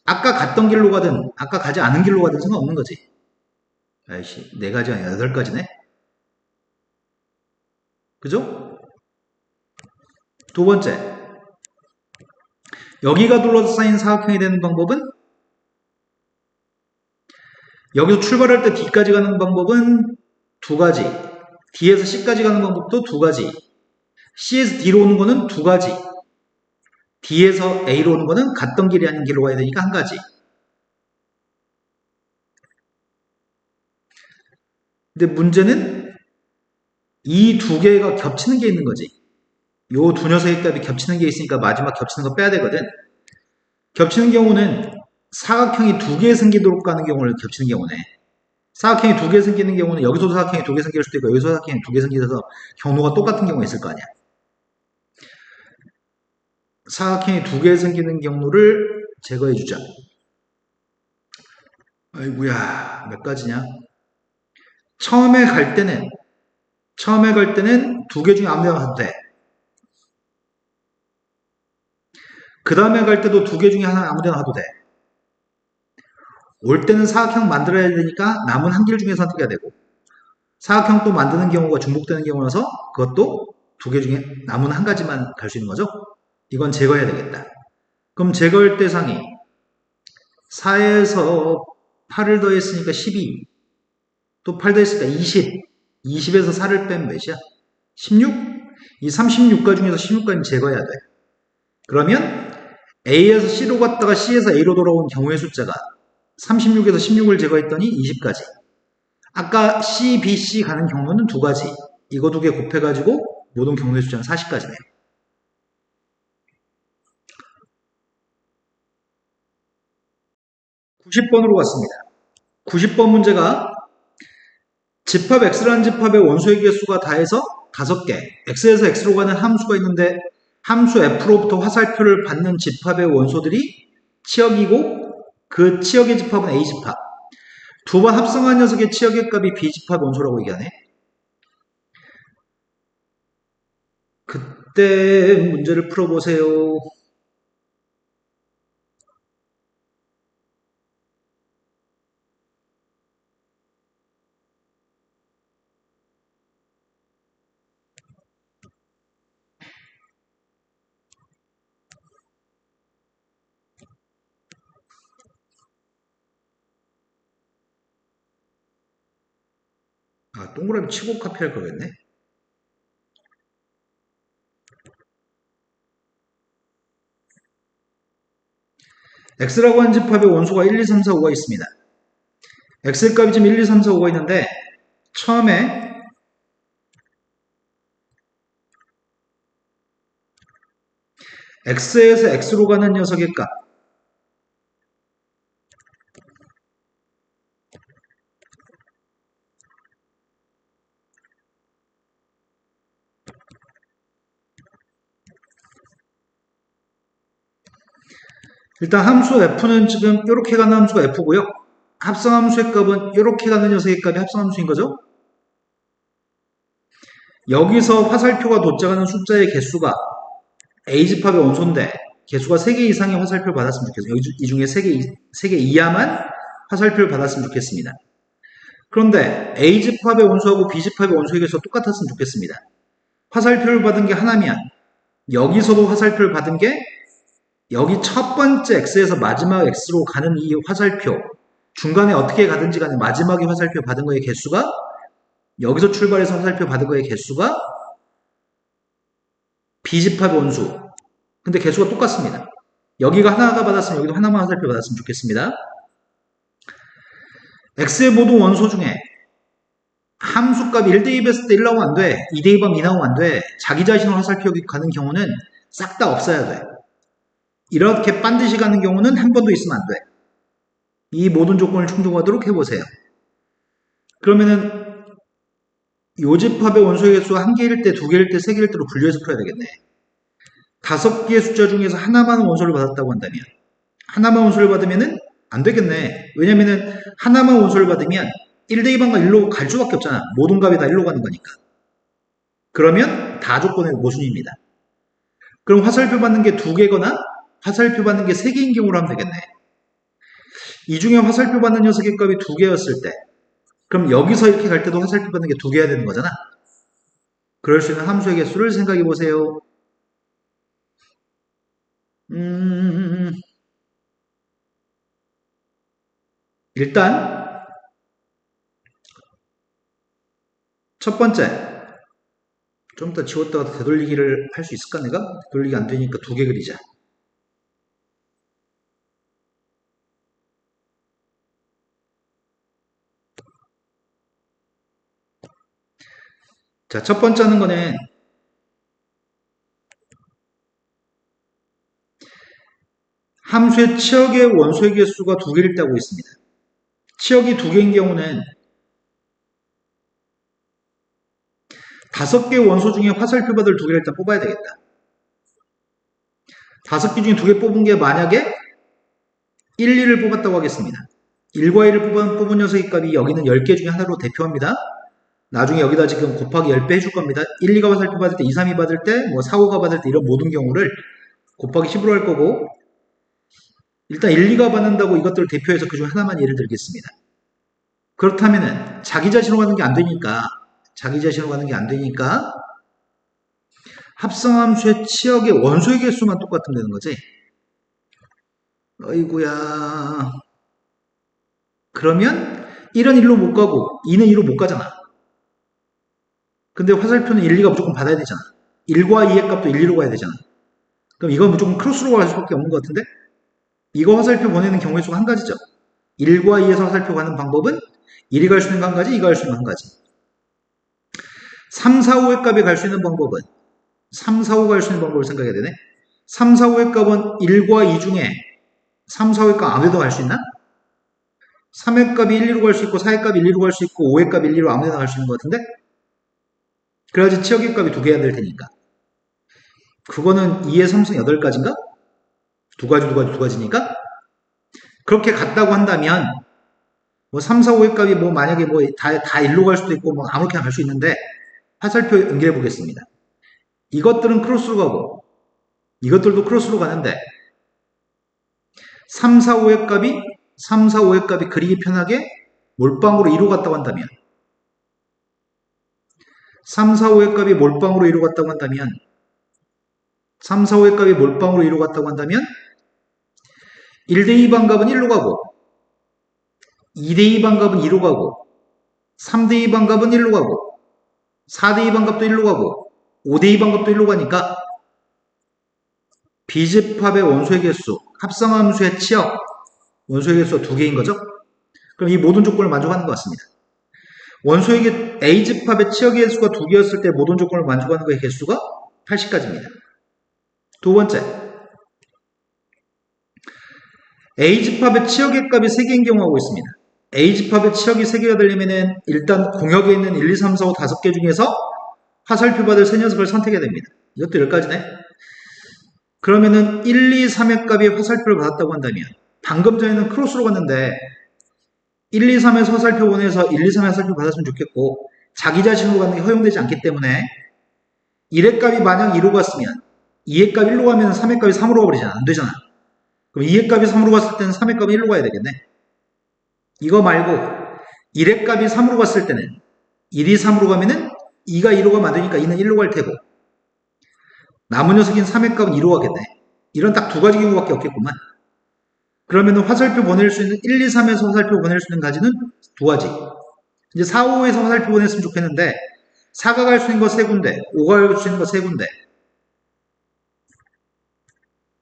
아까 갔던 길로 가든, 아까 가지 않은 길로 가든 상관없는 거지. 아이씨, 네 가지가 아니라 여덟 가지네? 그죠? 두 번째. 여기가 둘러싸인 사각형이 되는 방법은 여기서 출발할 때 D까지 가는 방법은 두 가지. D에서 C까지 가는 방법도 두 가지. C에서 D로 오는 거는 두 가지. D에서 A로 오는 거는 갔던 길이 아닌 길로 가야 되니까 한 가지. 근데 문제는 이 두 개가 겹치는 게 있는 거지. 요 두 녀석의 값이 겹치는 게 있으니까 마지막 겹치는 거 빼야 되거든. 겹치는 경우는 사각형이 두 개 생기도록 가는 경우를 겹치는 경우네. 사각형이 두 개 생기는 경우는 여기서도 사각형이 두 개 생길 수도 있고 여기서 사각형이 두 개 생겨서 경로가 똑같은 경우가 있을 거 아니야. 사각형이 두 개 생기는 경로를 제거해 주자. 아이고야, 몇 가지냐? 처음에 갈 때는 두 개 중에 아무 데나 가도 돼. 그 다음에 갈 때도 두 개 중에 하나 아무 데나 가도 돼. 올 때는 사각형 만들어야 되니까 남은 한 길 중에 선택해야 되고, 사각형 또 만드는 경우가 중복되는 경우라서 그것도 두 개 중에 남은 한 가지만 갈 수 있는 거죠. 이건 제거해야 되겠다. 그럼 제거할 대상이 4에서 8을 더했으니까 12, 또 8 더했으니까 20, 20에서 4를 빼면 몇이야? 16? 이 36가 중에서 16까지 제거해야 돼. 그러면 A에서 C로 갔다가 C에서 A로 돌아온 경우의 숫자가 36에서 16을 제거했더니 20까지. 아까 C, B, C 가는 경로는 두 가지. 이거 두 개 곱해가지고 모든 경우의 숫자는 40까지네요. 90번으로 갔습니다. 90번 문제가 집합 X라는 집합의 원소의 개수가 다해서 5개, X에서 X로 가는 함수가 있는데 함수 F로부터 화살표를 받는 집합의 원소들이 치역이고 그 치역의 집합은 A집합. 두 번 합성한 녀석의 치역의 값이 B집합 원소라고 얘기하네. 그때 문제를 풀어보세요. 아, 동그라미 치고 카피할 거겠네. X라고 하는 집합의 원소가 1, 2, 3, 4, 5가 있습니다. X의 값이 지금 1, 2, 3, 4, 5가 있는데 처음에 X에서 X로 가는 녀석의 값 일단 함수 f는 지금 이렇게 가는 함수가 f고요. 합성함수의 값은 이렇게 가는 녀석의 값이 합성함수인 거죠. 여기서 화살표가 도착하는 숫자의 개수가 A집합의 원소인데 개수가 3개 이상의 화살표를 받았으면 좋겠어요. 이 중에 3개 이하만 화살표를 받았으면 좋겠습니다. 그런데 A집합의 원소하고 B집합의 원소의 개수가 똑같았으면 좋겠습니다. 화살표를 받은 게 하나면 여기서도 화살표를 받은 게 여기 첫 번째 X에서 마지막 X로 가는 이 화살표 중간에 어떻게 가든지 간에 마지막에 화살표 받은 거의 개수가 여기서 출발해서 화살표 받은 거의 개수가 B집합의 원수. 근데 개수가 똑같습니다. 여기가 하나가 받았으면 여기도 하나만 화살표 받았으면 좋겠습니다. X의 모든 원소 중에 함수값 1대2 했을 때 1 나오면 안 돼. 2대2번 2 나오면 안 돼. 자기 자신을 화살표 가는 경우는 싹 다 없어야 돼. 이렇게 반드시 가는 경우는 한 번도 있으면 안 돼. 이 모든 조건을 충족하도록 해보세요. 그러면은 요집합의 원소의 개수가 1개일 때, 2개일 때, 3개일 때로 분류해서 풀어야 되겠네. 5개의 숫자 중에서 하나만 원소를 받았다고 한다면 하나만 원소를 받으면은 안 되겠네. 왜냐면은 하나만 원소를 받으면 1대2반과 1로 갈 수밖에 없잖아. 모든 값이 다 1로 가는 거니까. 그러면 다 조건의 모순입니다. 그럼 화살표 받는 게 2개거나 화살표 받는 게 3개인 경우로 하면 되겠네. 이 중에 화살표 받는 녀석의 값이 2개였을 때 그럼 여기서 이렇게 갈 때도 화살표 받는 게 2개야 되는 거잖아. 그럴 수 있는 함수의 개수를 생각해 보세요. 일단 첫 번째 좀 더 지웠다가 되돌리기를 할 수 있을까 내가? 되돌리기 안 되니까 2개 그리자. 자, 첫 번째 하는 거는 함수의 치역의 원소의 개수가 2개일 때 하고 있습니다. 치역이 2개인 경우는 5개의 원소 중에 화살표 받을 2개를 일단 뽑아야 되겠다. 5개 중에 2개 뽑은 게 만약에 1, 2를 뽑았다고 하겠습니다. 1과 1을 뽑은 녀석의 값이 여기는 10개 중에 하나로 대표합니다. 나중에 여기다 지금 곱하기 10배 해줄 겁니다. 1, 2가 화살표 받을 때, 2, 3이 받을 때, 뭐 4, 5가 받을 때 이런 모든 경우를 곱하기 10으로 할 거고 일단 1, 2가 받는다고 이것들을 대표해서 그중 하나만 예를 들겠습니다. 그렇다면은 자기 자신으로 가는 게 안 되니까 합성함수의 치역의 원소의 개수만 똑같으면 되는 거지. 어이구야. 그러면 1은 1로 못 가고 2는 2로 못 가잖아. 근데 화살표는 1, 2가 무조건 받아야 되잖아. 1과 2의 값도 1, 2로 가야 되잖아. 그럼 이건 무조건 크로스로 갈 수밖에 없는 것 같은데? 이거 화살표 보내는 경우의 수가 한 가지죠. 1과 2에서 화살표 가는 방법은 1이 갈 수 있는 거 한 가지, 2가 갈 수 있는 거 한 가지. 3, 4, 5의 값이 갈 수 있는 방법은 3, 4, 5가 갈 수 있는 방법을 생각해야 되네. 3, 4, 5의 값은 1과 2 중에 3, 4, 5의 값 아무데도 갈 수 있나? 3의 값이 1, 2로 갈 수 있고 4의 값이 1, 2로 갈 수 있고 5의 값이 1, 2로 아무데나 갈 수 있는 것 같은데? 그래야지 치역의 값이 2개야 될 테니까. 그거는 2의 3승 8가지인가? 2가지니까? 그렇게 갔다고 한다면 뭐 3, 4, 5의 값이 뭐 만약에 뭐 다 1로 갈 수도 있고 뭐 아무렇게나 갈 수 있는데 화살표 연결해 보겠습니다. 이것들은 크로스로 가고 이것들도 크로스로 가는데 3, 4, 5의 값이 그리기 편하게 몰빵으로 2로 갔다고 한다면 3, 4, 5의 값이 몰빵으로 2로 갔다고 한다면 3, 4, 5의 값이 몰빵으로 2로 갔다고 한다면 1대2 반값은 1로 가고 2대2 반값은 2로 가고 3대2 반값은 1로 가고 4대2 반값도 1로 가고 5대2 반값도 1로 가니까 B집합의 원소의 개수, 합성함수의 치역, 원소의 개수가 2개인 거죠? 그럼 이 모든 조건을 만족하는 것 같습니다. 원소의 A집합의 치역의 개수가 2개였을 때 모든 조건을 만족하는 거의 개수가 80가지입니다. 두 번째, A집합의 치역의 값이 3개인 경우하고 있습니다. A집합의 치역이 3개가 되려면 일단 공역에 있는 1, 2, 3, 4, 5, 5개 중에서 화살표 받을 3녀석을 선택해야 됩니다. 이것도 10가지네. 그러면은 1, 2, 3의 값이 화살표를 받았다고 한다면 방금 전에는 크로스로 갔는데 1, 2, 3에서 화살표 보내서 1, 2, 3의 화살표 받았으면 좋겠고 자기 자신으로 가는 게 허용되지 않기 때문에 1의 값이 만약 2로 갔으면 2의 값 1로 가면 3의 값이 3으로 가버리잖아. 안 되잖아. 그럼 2의 값이 3으로 갔을 때는 3의 값이 1로 가야 되겠네. 이거 말고 1의 값이 3으로 갔을 때는 1이 3으로 가면은 2가 2로 가면 안 되니까 2는 1로 갈 테고 남은 녀석인 3의 값은 2로 가겠네. 이런 딱 두 가지 경우밖에 없겠구만. 그러면 화살표 보낼 수 있는 1, 2, 3에서 화살표 보낼 수 있는 가지는 두 가지. 이제 4, 5에서 화살표 보냈으면 좋겠는데 4가 갈 수 있는 거 세 군데, 5가 갈 수 있는 거 세 군데.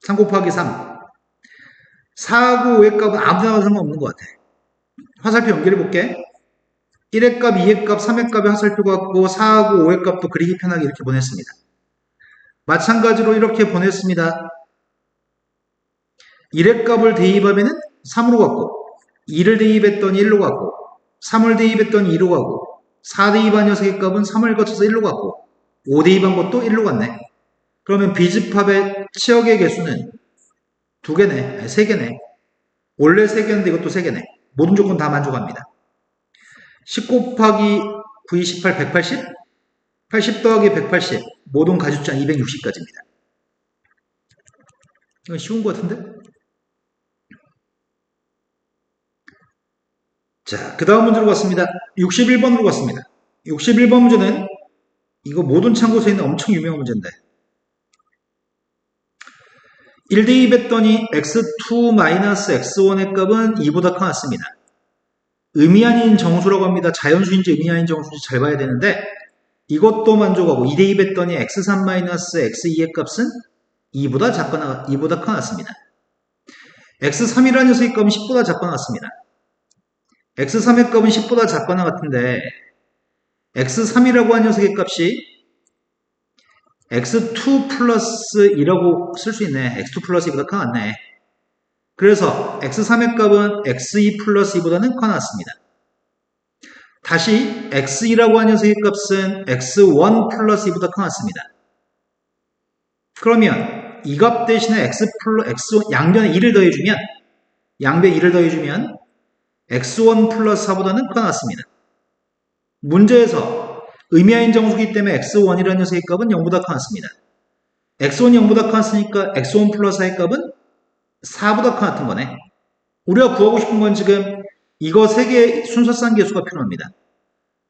3 곱하기 3. 4하고 5의 값은 아무데나 상관없는 것 같아. 화살표 연결해 볼게. 1의 값, 2의 값, 3의 값의 화살표 같고 4하고 5의 값도 그리기 편하게 이렇게 보냈습니다. 마찬가지로 이렇게 보냈습니다. 1의 값을 대입하면 3으로 갔고 2를 대입했더니 1로 갔고 3을 대입했더니 2로 가고 4 대입한 녀석의 값은 3을 거쳐서 1로 갔고 5 대입한 것도 1로 갔네. 그러면 비집합의 치역의 개수는 두 개네. 아니, 세 개네. 원래 세 개인데 이것도 세 개네. 모든 조건 다 만족합니다. 10 곱하기 9, 18, 180? 80 더하기 180 모든 가주자 260까지입니다. 이건 쉬운 것 같은데? 자, 그 다음 문제로 갔습니다. 61번으로 갔습니다. 61번 문제는 이거 모든 참고서에 있는 엄청 유명한 문제인데 1 대입했더니 x2-x1의 값은 2보다 커났습니다. 의미 아닌 정수라고 합니다. 자연수인지 의미 아닌 정수인지 잘 봐야 되는데 이것도 만족하고 2 대입했더니 x3-x2의 값은 2보다 커났습니다. x3이라는 녀석의 값은 10보다 작거 나왔습니다. x3의 값은 10보다 작거나 같은데 x3이라고 한 녀석의 값이 x2 플러스 2라고 쓸 수 있네. x2 플러스 2보다 커났네. 그래서 x3의 값은 x2 플러스 2보다는 커났습니다. 다시 x2라고 한 녀석의 값은 x1 플러스 2보다 커났습니다. 그러면 이 값 대신에 x1 양변에 2를 더해주면 양변에 2를 더해주면 x1 플러스 4보다는 커났습니다. 문제에서 의미하인 정수기 때문에 x1이라는 녀석의 값은 0보다 커났습니다. x1이 0보다 커났으니까 x1 플러스 4의 값은 4보다 커났던 거네. 우리가 구하고 싶은 건 지금 이거 3개의 순서상 계수가 필요합니다.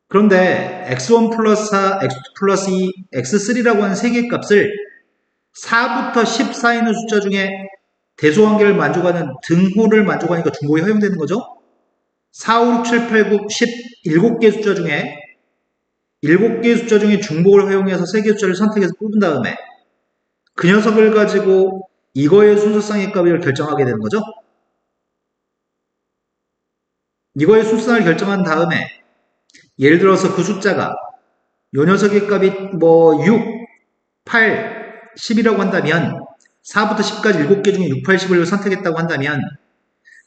그런데 x1 플러스 4, x2 플러스 2, x3라고 하는 3개의 값을 4부터 10 사이 있는 숫자 중에 대소관계를 만족하는 등호를 만족하니까 중복이 허용되는 거죠. 4, 5, 6, 7, 8, 9, 10, 7개의 숫자 중에 7개의 숫자 중에 중복을 허용해서 3개의 숫자를 선택해서 뽑은 다음에 그 녀석을 가지고 이거의 순서상의 값을 결정하게 되는 거죠. 이거의 순서상을 결정한 다음에 예를 들어서 그 숫자가 요 녀석의 값이 뭐 6, 8, 10이라고 한다면 4부터 10까지 7개 중에 6, 8, 10을 선택했다고 한다면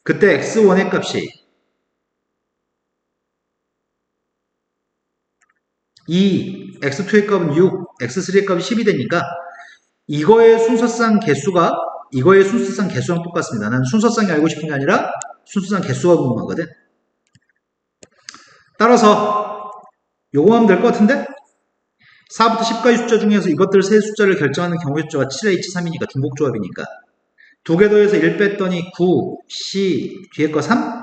그때 x1의 값이 2, x2의 값은 6, x3의 값이 10이 되니까 이거의 순서상 개수가 이거의 순서상 개수랑 똑같습니다. 나는 순서상이 알고 싶은 게 아니라 순서상 개수가 궁금하거든. 따라서 요거 하면 될 것 같은데 4부터 10까지 숫자 중에서 이것들 세 숫자를 결정하는 경우의 숫자가 7H3이니까 중복조합이니까 2개 더해서 1 뺐더니 9, C 뒤에 거 3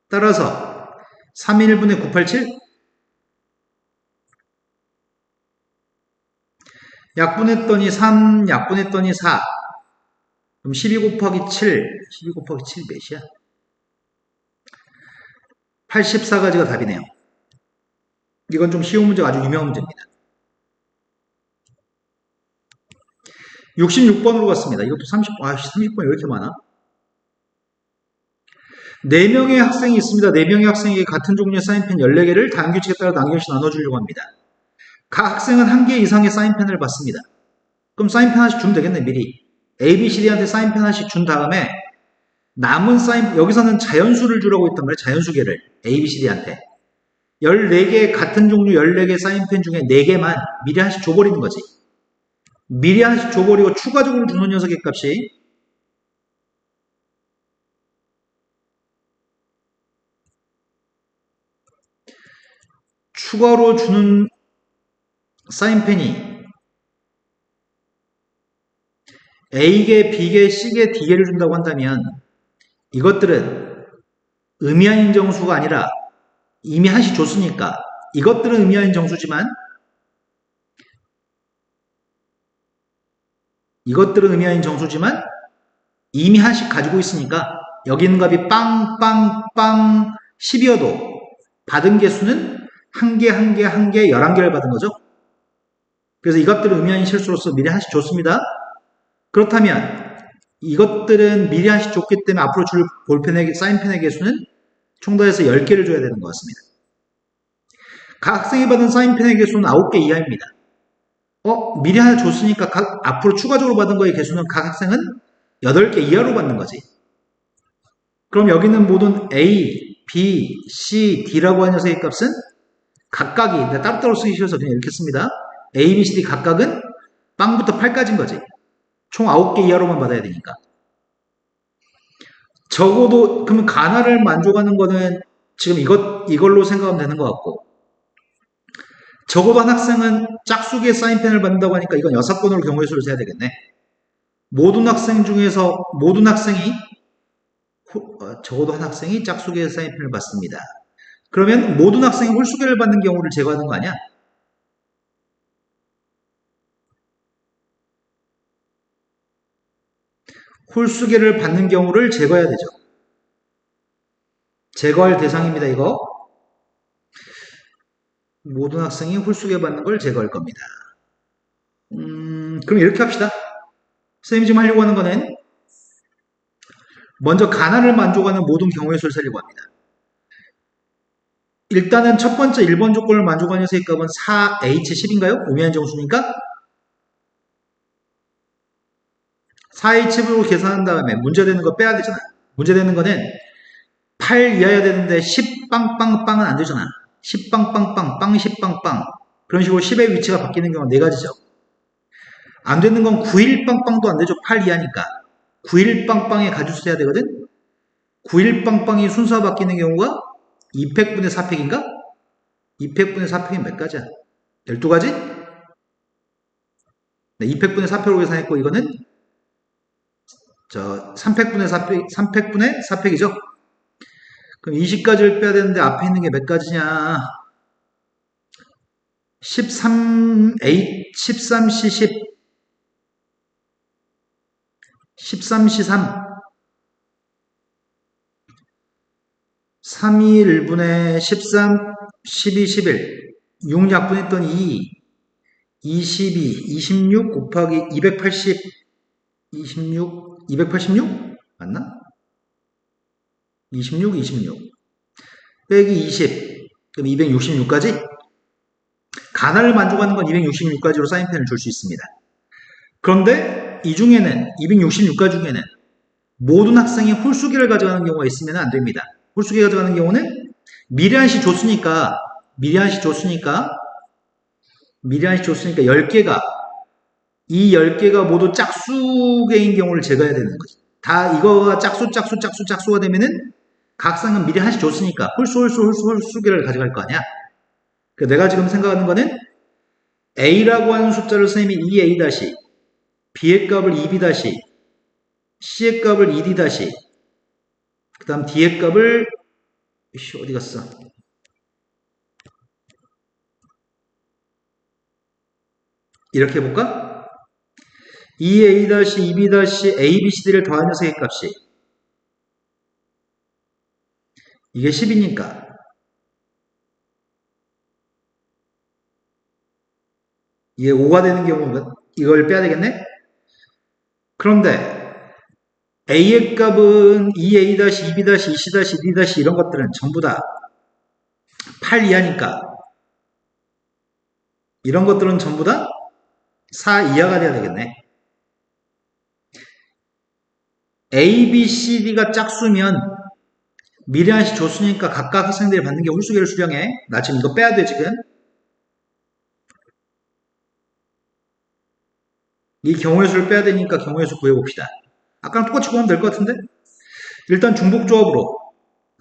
따라서 3, 1분의 987 약분했더니 3, 약분했더니 4 그럼 12 곱하기 7 12 곱하기 7 몇이야? 84가지가 답이네요. 이건 좀 쉬운 문제가 아주 유명한 문제입니다. 66번으로 갔습니다. 이것도 30번, 30번 왜 이렇게 많아? 4명의 학생이 있습니다. 4명의 학생에게 같은 종류의 사인펜 14개를 다음 규칙에 따라 나누어씩 나눠주려고 합니다. 각 학생은 1개 이상의 사인펜을 받습니다. 그럼 사인펜 하나씩 주면 되겠네, 미리. A, B, C, D한테 사인펜 하나씩 준 다음에 남은 사인, 여기서는 자연수를 주라고 했단 말이에요. 자연수계를. A, B, C, D한테. 14개, 같은 종류 14개 사인펜 중에 4개만 미리 하나씩 줘버리는 거지. 미리 하나씩 줘버리고 추가적으로 주는 녀석의 값이 추가로 주는 사인펜이 A개, B개, C개, D개를 준다고 한다면 이것들은 의미아닌 정수가 아니라 이미 한씩 줬으니까 이것들은 의미아닌 정수지만 이미 한씩 가지고 있으니까 여기 있는 값이 빵빵빵 10이어도 받은 개수는 한 개, 한 개, 한 개, 11개를 받은 거죠. 그래서 이 값들은 의미아닌 실수로서 미리 한씩 줬습니다. 그렇다면 이것들은 미리 한씩 줬기 때문에 앞으로 줄 볼펜의 사인펜의 개수는 총 더해서 10개를 줘야 되는 것 같습니다. 각 학생이 받은 사인펜의 개수는 9개 이하입니다. 미리 하나 줬으니까 앞으로 추가적으로 받은 거의 개수는 각 학생은 8개 이하로 받는 거지. 그럼 여기 있는 모든 A, B, C, D라고 하는 녀석의 값은 각각이 따로따로 쓰기 싫어서 그냥 이렇게 씁니다. A, B, C, D 각각은 빵부터 8까지인 거지. 총 9개 이하로만 받아야 되니까. 적어도 그러면 가나를 만족하는 거는 지금 이걸로 생각하면 되는 것 같고, 적어도 한 학생은 짝수의 사인펜을 받는다고 하니까 이건 6번으로 경우의 수를 세야 되겠네. 모든 학생이 적어도 한 학생이 짝수의 사인펜을 받습니다. 그러면 모든 학생이 홀수개를 받는 경우를 제거하는 거 아니야? 홀수개를 받는 경우를 제거해야 되죠. 제거할 대상입니다, 이거. 모든 학생이 홀수개 받는 걸 제거할 겁니다. 그럼 이렇게 합시다. 선생님이 지금 하려고 하는 거는 먼저 가나를 만족하는 모든 경우의 수를 세려고 합니다. 일단은 첫 번째 1번 조건을 만족하는 녀석의 값은 4H10인가요? 의미아닌 정수니까 4H로 계산한 다음에 문제되는 거 빼야 되잖아. 문제되는 거는 8 이하여야 되는데 10 빵빵빵은 안 되잖아. 10 빵빵빵, 빵 10 빵빵. 그런 식으로 10의 위치가 바뀌는 경우는 4가지죠. 안 되는 건 9일 빵빵도 안 되죠. 8 이하니까. 9일 빵빵의 가주수 해야 되거든. 9일 빵빵이 순서가 바뀌는 경우가 2팩분의 4팩인가? 2팩분의 4팩이 몇 가지야? 12가지? 네, 2팩분의 4팩으로 계산했고 이거는 3팩분의 4팩이죠. 그럼 20가지를 빼야 되는데 앞에 있는 게 몇 가지냐? 13C 10, 13C 3, 3이 1분의 13, 12, 11, 6약분했던 2, 22, 26 곱하기 280, 26, 286? 맞나? 26, 26. 빼기 20. 그럼 266까지? 가나를 만족하는 건 266까지로 사인펜을 줄 수 있습니다. 그런데 이 중에는, 266가지 중에는 모든 학생이 홀수기를 가져가는 경우가 있으면 안 됩니다. 홀수기 가져가는 경우는 미리 한씩 줬으니까 10개가 이 10개가 모두 짝수개인 경우를 제거해야 되는 거지. 다 이거가 짝수가 되면은 각 학생은 미리 한씩 줬으니까 홀수개를 가져갈 거 아니야. 내가 지금 생각하는 거는 A라고 하는 숫자를 선생님이 2A-, B의 값을 2B-, C의 값을 2D-, 그 다음 D의 값을 어디 갔어? 이렇게 해볼까? 2A-, 2B-, A, B, C, D를 더한 녀석의 값이 이게 10이니까 이게 5가 되는 경우는 이걸 빼야 되겠네? 그런데 A의 값은 2A-, 2B-, 2C-, D- 이런 것들은 전부 다 8 이하니까 이런 것들은 전부 다 4 이하가 돼야 되겠네. A, B, C, D가 짝수면 미리 한씩 줬으니까 각각 학생들이 받는 게 홀수개를 수령해. 나 지금 이거 빼야 돼 지금. 이 경우의 수를 빼야 되니까 경우의 수 구해봅시다. 아까랑 똑같이 구하면 될 것 같은데? 일단 중복조합으로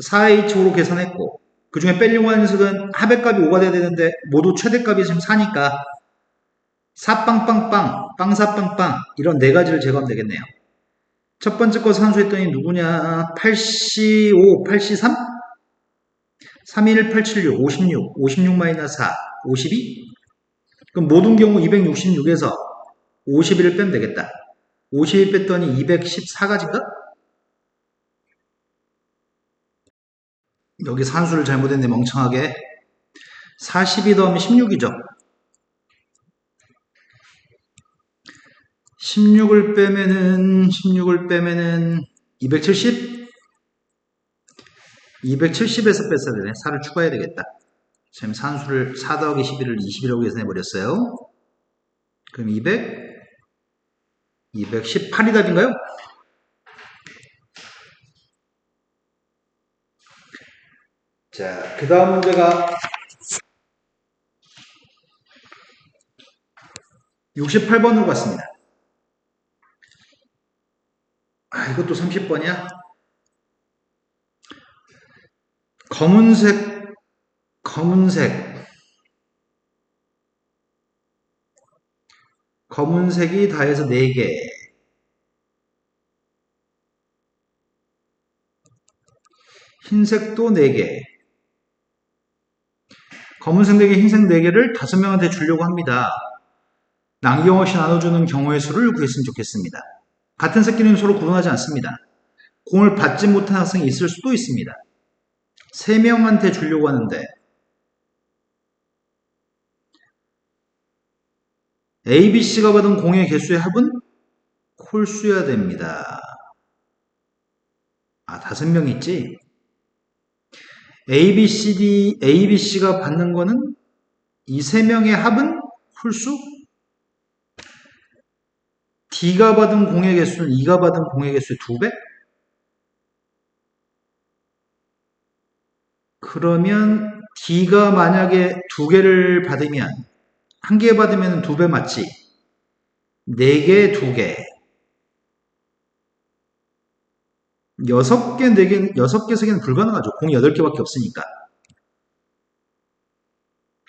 4H로 계산했고 그 중에 빼려고 하는 식은 합의값이 5가 돼야 되는데 모두 최대값이 지금 4니까 4빵빵빵, 빵사빵빵 이런 네 가지를 제거하면 되겠네요. 첫 번째 거 산수했더니 누구냐? 85, 83? 3일 876, 56, 56 마이너스 4, 52? 그럼 모든 경우 266에서 51을 빼면 되겠다. 51 뺐더니 214가지인가? 여기 산수를 잘못했네, 멍청하게. 42 더하면 16이죠. 16을 빼면은 270? 270에서 뺐어야 되네. 4를 추가해야 되겠다. 지금 산수를 4 더하기 11을 20이라고 계산해버렸어요. 그럼 218이 답인가요? 자, 그 다음 문제가 68번으로 갔습니다. 아, 이것도 30번이야? 검은색, 검은색이 다해서 4개. 흰색도 4개. 검은색 4개, 흰색 4개를 5명한테 주려고 합니다. 남김없이 나눠주는 경우의 수를 구했으면 좋겠습니다. 같은 새끼는 서로 구분하지 않습니다. 공을 받지 못한 학생이 있을 수도 있습니다. 3명한테 주려고 하는데 A, B, C가 받은 공의 개수의 합은 홀수여야 됩니다. 아, 5명 있지? A, B, C가 받는 거는 이 3명의 합은 홀수? D가 받은 공의 개수는 E가 받은 공의 개수의 2배? 그러면 D가 만약에 2개를 받으면 1개 받으면 2배 맞지? 4개, 2개. 6개, 4개, 6개, 3개는 불가능하죠. 공이 8개밖에 없으니까.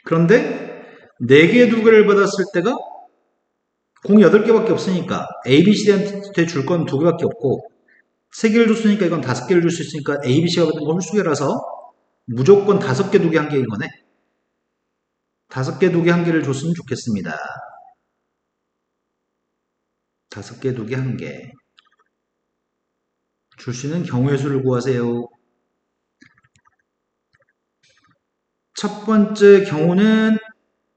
그런데 4개, 2개를 받았을 때가 공이 8개밖에 없으니까 A, B, C한테 줄 건 2개밖에 없고 3개를 줬으니까 이건 5개를 줄 수 있으니까 A, B, C가 받은 건 홀수개라서 무조건 5개, 2개, 1개인 거네. 5개, 2개, 1개를 줬으면 좋겠습니다. 5개, 2개, 1개. 줄 수 있는 경우의 수를 구하세요. 첫 번째 경우는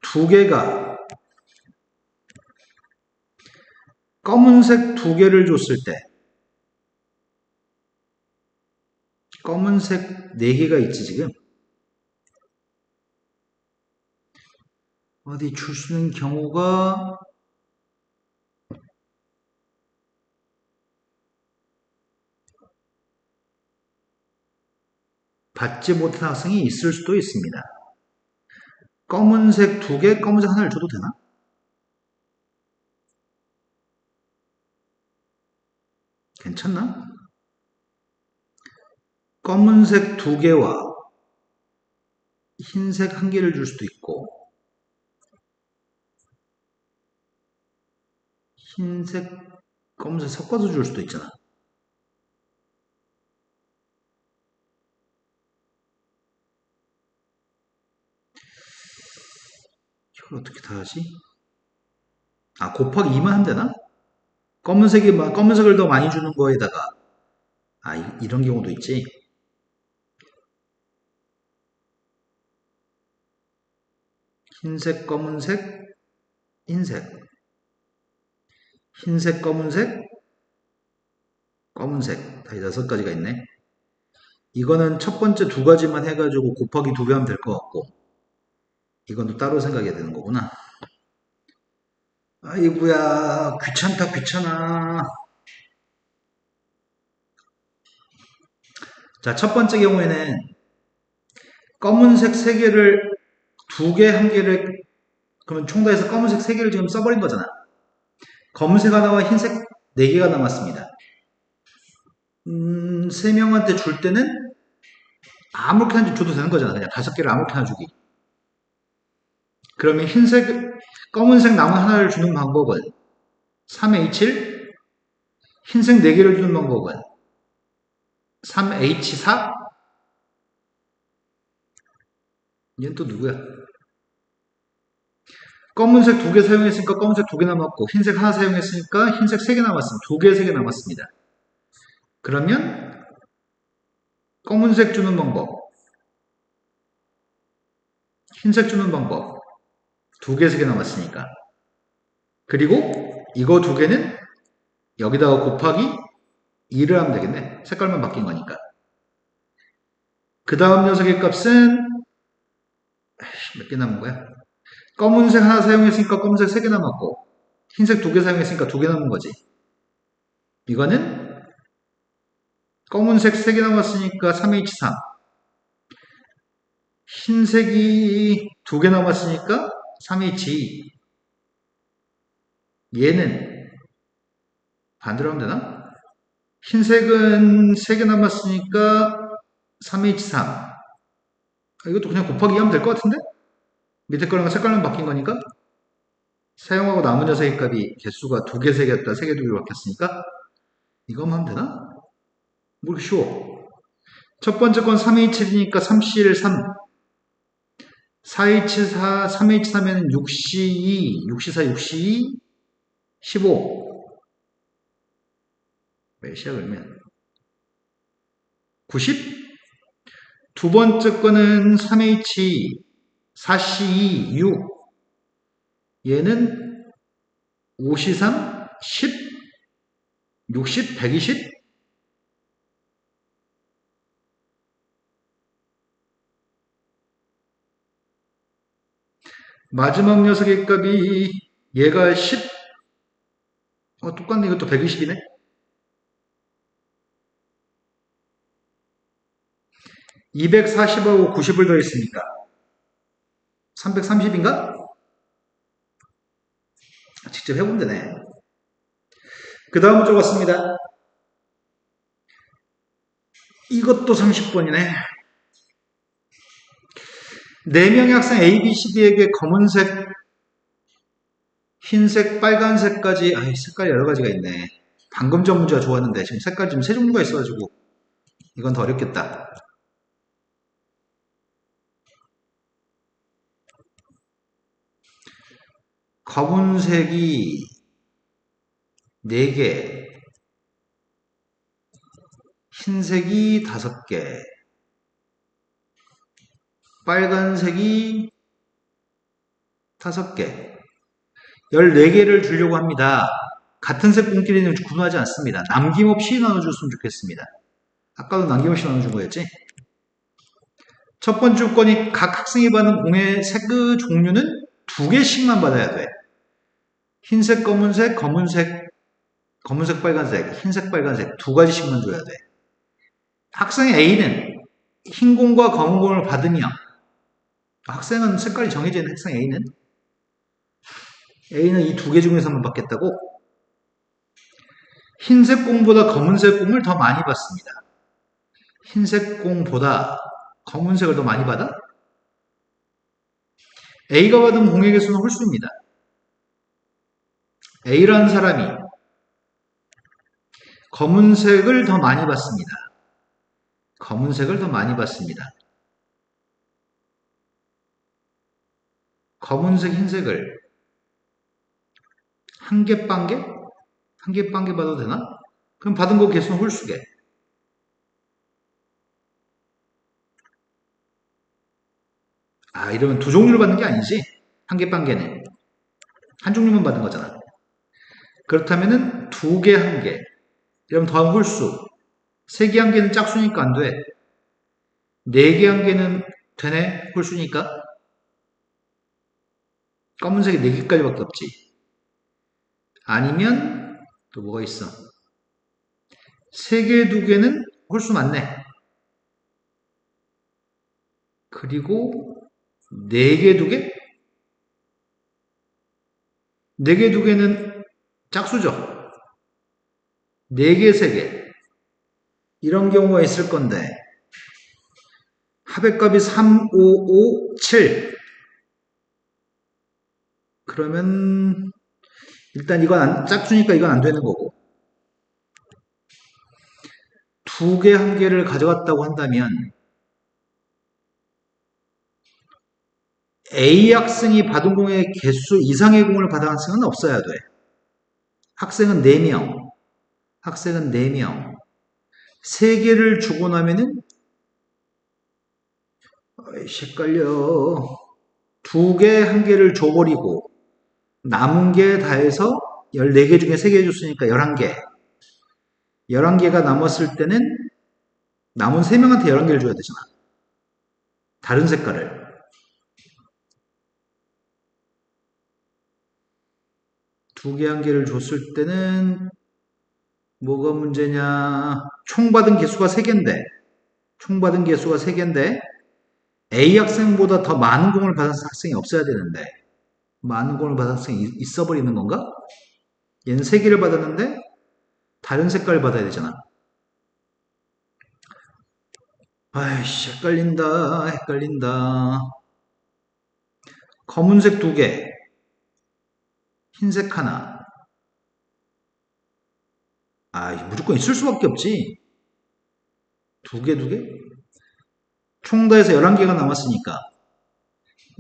2개가 검은색 2개를 줬을 때 검은색 4개가 있지 지금. 어디 줄 수 있는 경우가 받지 못한 학생이 있을 수도 있습니다. 검은색 2개, 검은색 하나를 줘도 되나? 괜찮나? 검은색 2개와 흰색 1개를 줄 수도 있고 흰색, 검은색 섞어서 줄 수도 있잖아. 이걸 어떻게 다 하지? 아, 곱하기 2만 하면 되나? 검은색을 더 많이 주는 거에다가 아, 이런 경우도 있지. 흰색, 검은색, 흰색. 흰색, 검은색, 검은색. 다 6가지가 있네. 이거는 첫 번째 2가지만 해가지고 곱하기 2배 하면 될 것 같고 이건 또 따로 생각해야 되는 거구나. 아이고야, 귀찮다, 귀찮아. 자, 첫 번째 경우에는 검은색 3개를 2개, 1개를 그러면 총 다 해서 검은색 3개를 지금 써버린 거잖아. 검은색 하나와 흰색 4개가 남았습니다. 3명한테 줄 때는 아무렇게나 줘도 되는 거잖아. 그냥 5개를 아무렇게나 주기. 그러면 검은색 나무 하나를 주는 방법은 3H7, 흰색 4개를 주는 방법은 3H4, 얘는 또 누구야? 검은색 2개 사용했으니까 검은색 2개 남았고, 흰색 하나 사용했으니까 흰색 3개 남았습니다. 2개, 3개 남았습니다. 그러면 검은색 주는 방법, 흰색 주는 방법, 2개, 3개 남았으니까. 그리고 이거 2개는 여기다가 곱하기 2를 하면 되겠네. 색깔만 바뀐 거니까. 그 다음 녀석의 값은 몇 개 남은 거야? 검은색 하나 사용했으니까 검은색 3개 남았고, 흰색 2개 사용했으니까 2개 남은 거지. 이거는 검은색 3개 남았으니까 3H3, 흰색이 2개 남았으니까 3H2. 얘는 반대로 하면 되나? 흰색은 3개 남았으니까 3H3. 이것도 그냥 곱하기 하면 될 것 같은데? 밑에 거랑 색깔만 바뀐 거니까? 사용하고 남은 녀석의 값이 개수가 2개, 3개였다. 3개, 2개로 바뀌었으니까 이거만 하면 되나? 뭐 이렇게 쉬워. 첫 번째 건 3H7이니까 3C1, 3. 4H4, 3H3에는 6C2, 6C4, 6C2, 15. 몇이야 그러면? 90? 두 번째 거는 3H, 4C2, 6. 얘는 5C3, 10, 60, 120? 마지막 녀석의 값이 얘가 10, 똑같네. 이것도 120이네. 240하고 90을 더했으니까 330인가? 직접 해보면 되네. 그 다음 문제 같습니다. 이것도 30번이네. 4명의 학생 A, B, C, D에게 검은색, 흰색, 빨간색까지, 색깔 여러 가지가 있네. 방금 전 문제가 좋았는데 지금 색깔 지금 3종류가 있어가지고 이건 더 어렵겠다. 검은색이 4개, 흰색이 5개, 빨간색이 5개, 14개를 주려고 합니다. 같은 색 공끼리는 구분하지 않습니다. 남김없이 나눠줬으면 좋겠습니다. 아까도 남김없이 나눠준 거였지? 첫 번째 조건이 각 학생이 받는 공의 색의 종류는 2개씩만 받아야 돼. 흰색, 검은색, 검은색, 빨간색, 흰색, 빨간색 2가지씩만 줘야 돼. 학생 A는 흰 공과 검은 공을 받으며 학생은 색깔이 정해져 있는 학생 A는 이 2개 중에서만 받겠다고? 흰색 공보다 검은색 공을 더 많이 받습니다. 흰색 공보다 검은색을 더 많이 받아? A가 받은 공의 개수는 홀수입니다. A라는 사람이 검은색을 더 많이 받습니다. 검은색을 더 많이 받습니다. 검은색, 흰색을 한 개, 반 개? 한 개, 반 개 받아도 되나? 그럼 받은 거 개수는 홀수게. 이러면 2종류를 받는 게 아니지. 한 개, 반 개는. 한 종류만 받은 거잖아. 그렇다면은 2개, 1개. 이러면 더하면 홀수. 3개, 1개는 짝수니까 안 돼. 4개, 1개는 되네? 홀수니까. 검은색이 4개까지밖에 없지. 아니면 또 뭐가 있어? 3개, 2개는 홀수 맞네. 그리고 4개, 2개? 4개, 2개는 짝수죠. 4개, 3개. 이런 경우가 있을 건데, 합의값이 3, 5, 5, 7. 그러면, 일단 이건 짝수니까 이건 안 되는 거고. 2개, 1개를 가져갔다고 한다면, A 학생이 받은 공의 개수 이상의 공을 받은 학생은 없어야 돼. 학생은 4명. 학생은 4명. 3개를 주고 나면은, 헷갈려. 2개, 1개를 줘버리고, 남은 게 다 해서 14개 중에 3개 줬으니까 11개. 11개가 남았을 때는 남은 3명한테 11개를 줘야 되잖아. 다른 색깔을. 2개, 1개를 줬을 때는 뭐가 문제냐. 총 받은 개수가 3개인데, 총 받은 개수가 3개인데, A 학생보다 더 많은 공을 받은 학생이 없어야 되는데, 많은 공을 받은 학생이 있어버리는 건가? 얘는 3개를 받았는데, 다른 색깔을 받아야 되잖아. 아이씨, 헷갈린다, 헷갈린다. 검은색 2개, 흰색 하나. 무조건 있을 수밖에 없지. 2개, 2개? 총 다해서 11개가 남았으니까.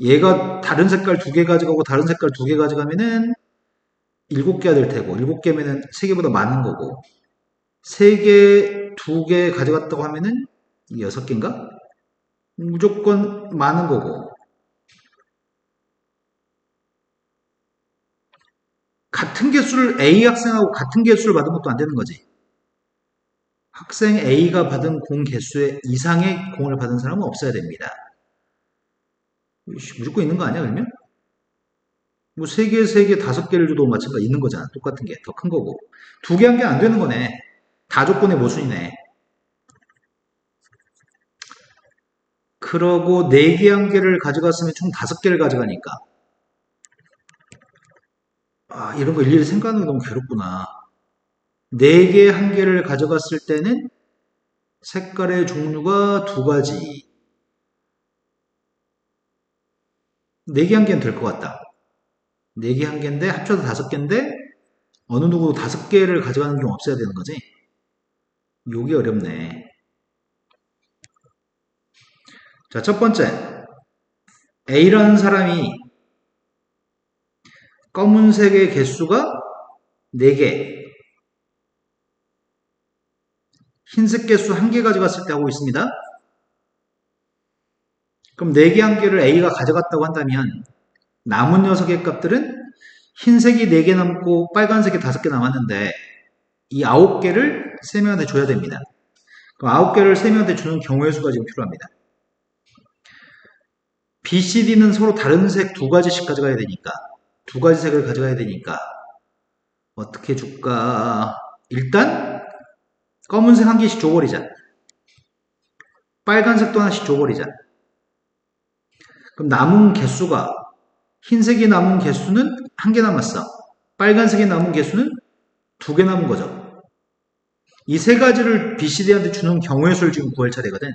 얘가 다른 색깔 2개 가져가고 다른 색깔 2개 가져가면은 7개가 될 테고, 7개면은 3개보다 많은 거고, 3개, 2개 가져갔다고 하면은 6개인가? 무조건 많은 거고. 같은 개수를 A 학생하고 같은 개수를 받은 것도 안 되는 거지. 학생 A가 받은 공 개수의 이상의 공을 받은 사람은 없어야 됩니다. 무조건 있는 거 아니야, 그러면? 뭐 3개, 3개, 5개를 줘도 마찬가지 있는 거잖아. 똑같은 게. 더 큰 거고. 2개 한 개 안 되는 거네. 다 조건의 모순이네. 그러고 4개 한 개를 가져갔으면 총 5개를 가져가니까. 이런 거 일일이 생각하는 게 너무 괴롭구나. 4개 한 개를 가져갔을 때는 색깔의 종류가 2가지. 4개 한 개는 될 것 같다. 4개 한 개인데 합쳐서 5개인데 어느 누구도 5개를 가져가는 경우 없어야 되는 거지. 요게 어렵네. 자, 첫 번째. A라는 사람이 검은색의 개수가 4개, 흰색 개수 1개 가져갔을 때 하고 있습니다. 그럼 4개 한 개를 A가 가져갔다고 한다면 남은 녀석의 값들은 흰색이 4개 남고 빨간색이 5개 남았는데 이 9개를 3명한테 줘야 됩니다. 그럼 9개를 3명한테 주는 경우의 수가 지금 필요합니다. B, C, D는 서로 다른 색 2가지씩 가져가야 되니까 2가지 색을 가져가야 되니까 어떻게 줄까? 일단 검은색 1개씩 줘버리자. 빨간색도 하나씩 줘버리자. 그럼 남은 개수가 흰색이 남은 개수는 1개 남았어. 빨간색이 남은 개수는 2개 남은 거죠. 이 3가지를 BCD한테 주는 경우의 수를 지금 구할 차례거든.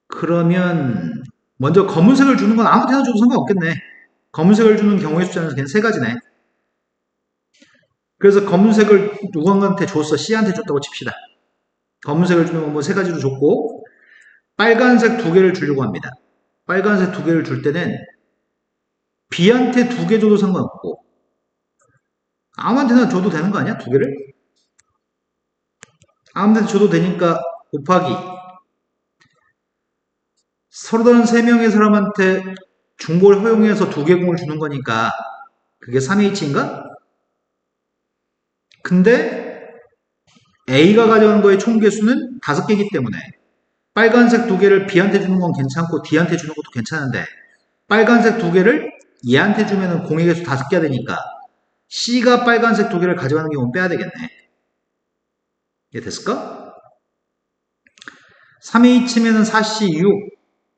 그러면 먼저 검은색을 주는 건 아무 데나 줘도 상관없겠네. 검은색을 주는 경우의 숫자는 그냥 3가지네. 그래서 검은색을 누군가한테 줬어. C한테 줬다고 칩시다. 검은색을 주는 건 뭐 3가지로 줬고 빨간색 2개를 주려고 합니다. 빨간색 2개를 줄 때는 B한테 2개 줘도 상관없고 아무한테나 줘도 되는 거 아니야? 2개를? 아무한테 줘도 되니까 곱하기 서로 다른 3명의 사람한테 중복을 허용해서 2개 공을 주는 거니까 그게 3H인가? 근데 A가 가져가는 거의 총 개수는 5개이기 때문에 빨간색 2개를 B한테 주는 건 괜찮고 D한테 주는 것도 괜찮은데 빨간색 2개를 얘한테 주면 공의 개수 5개가 되니까 C가 빨간색 2개를 가져가는 경우는 빼야 되겠네. 이해 됐을까? 3H면은 4C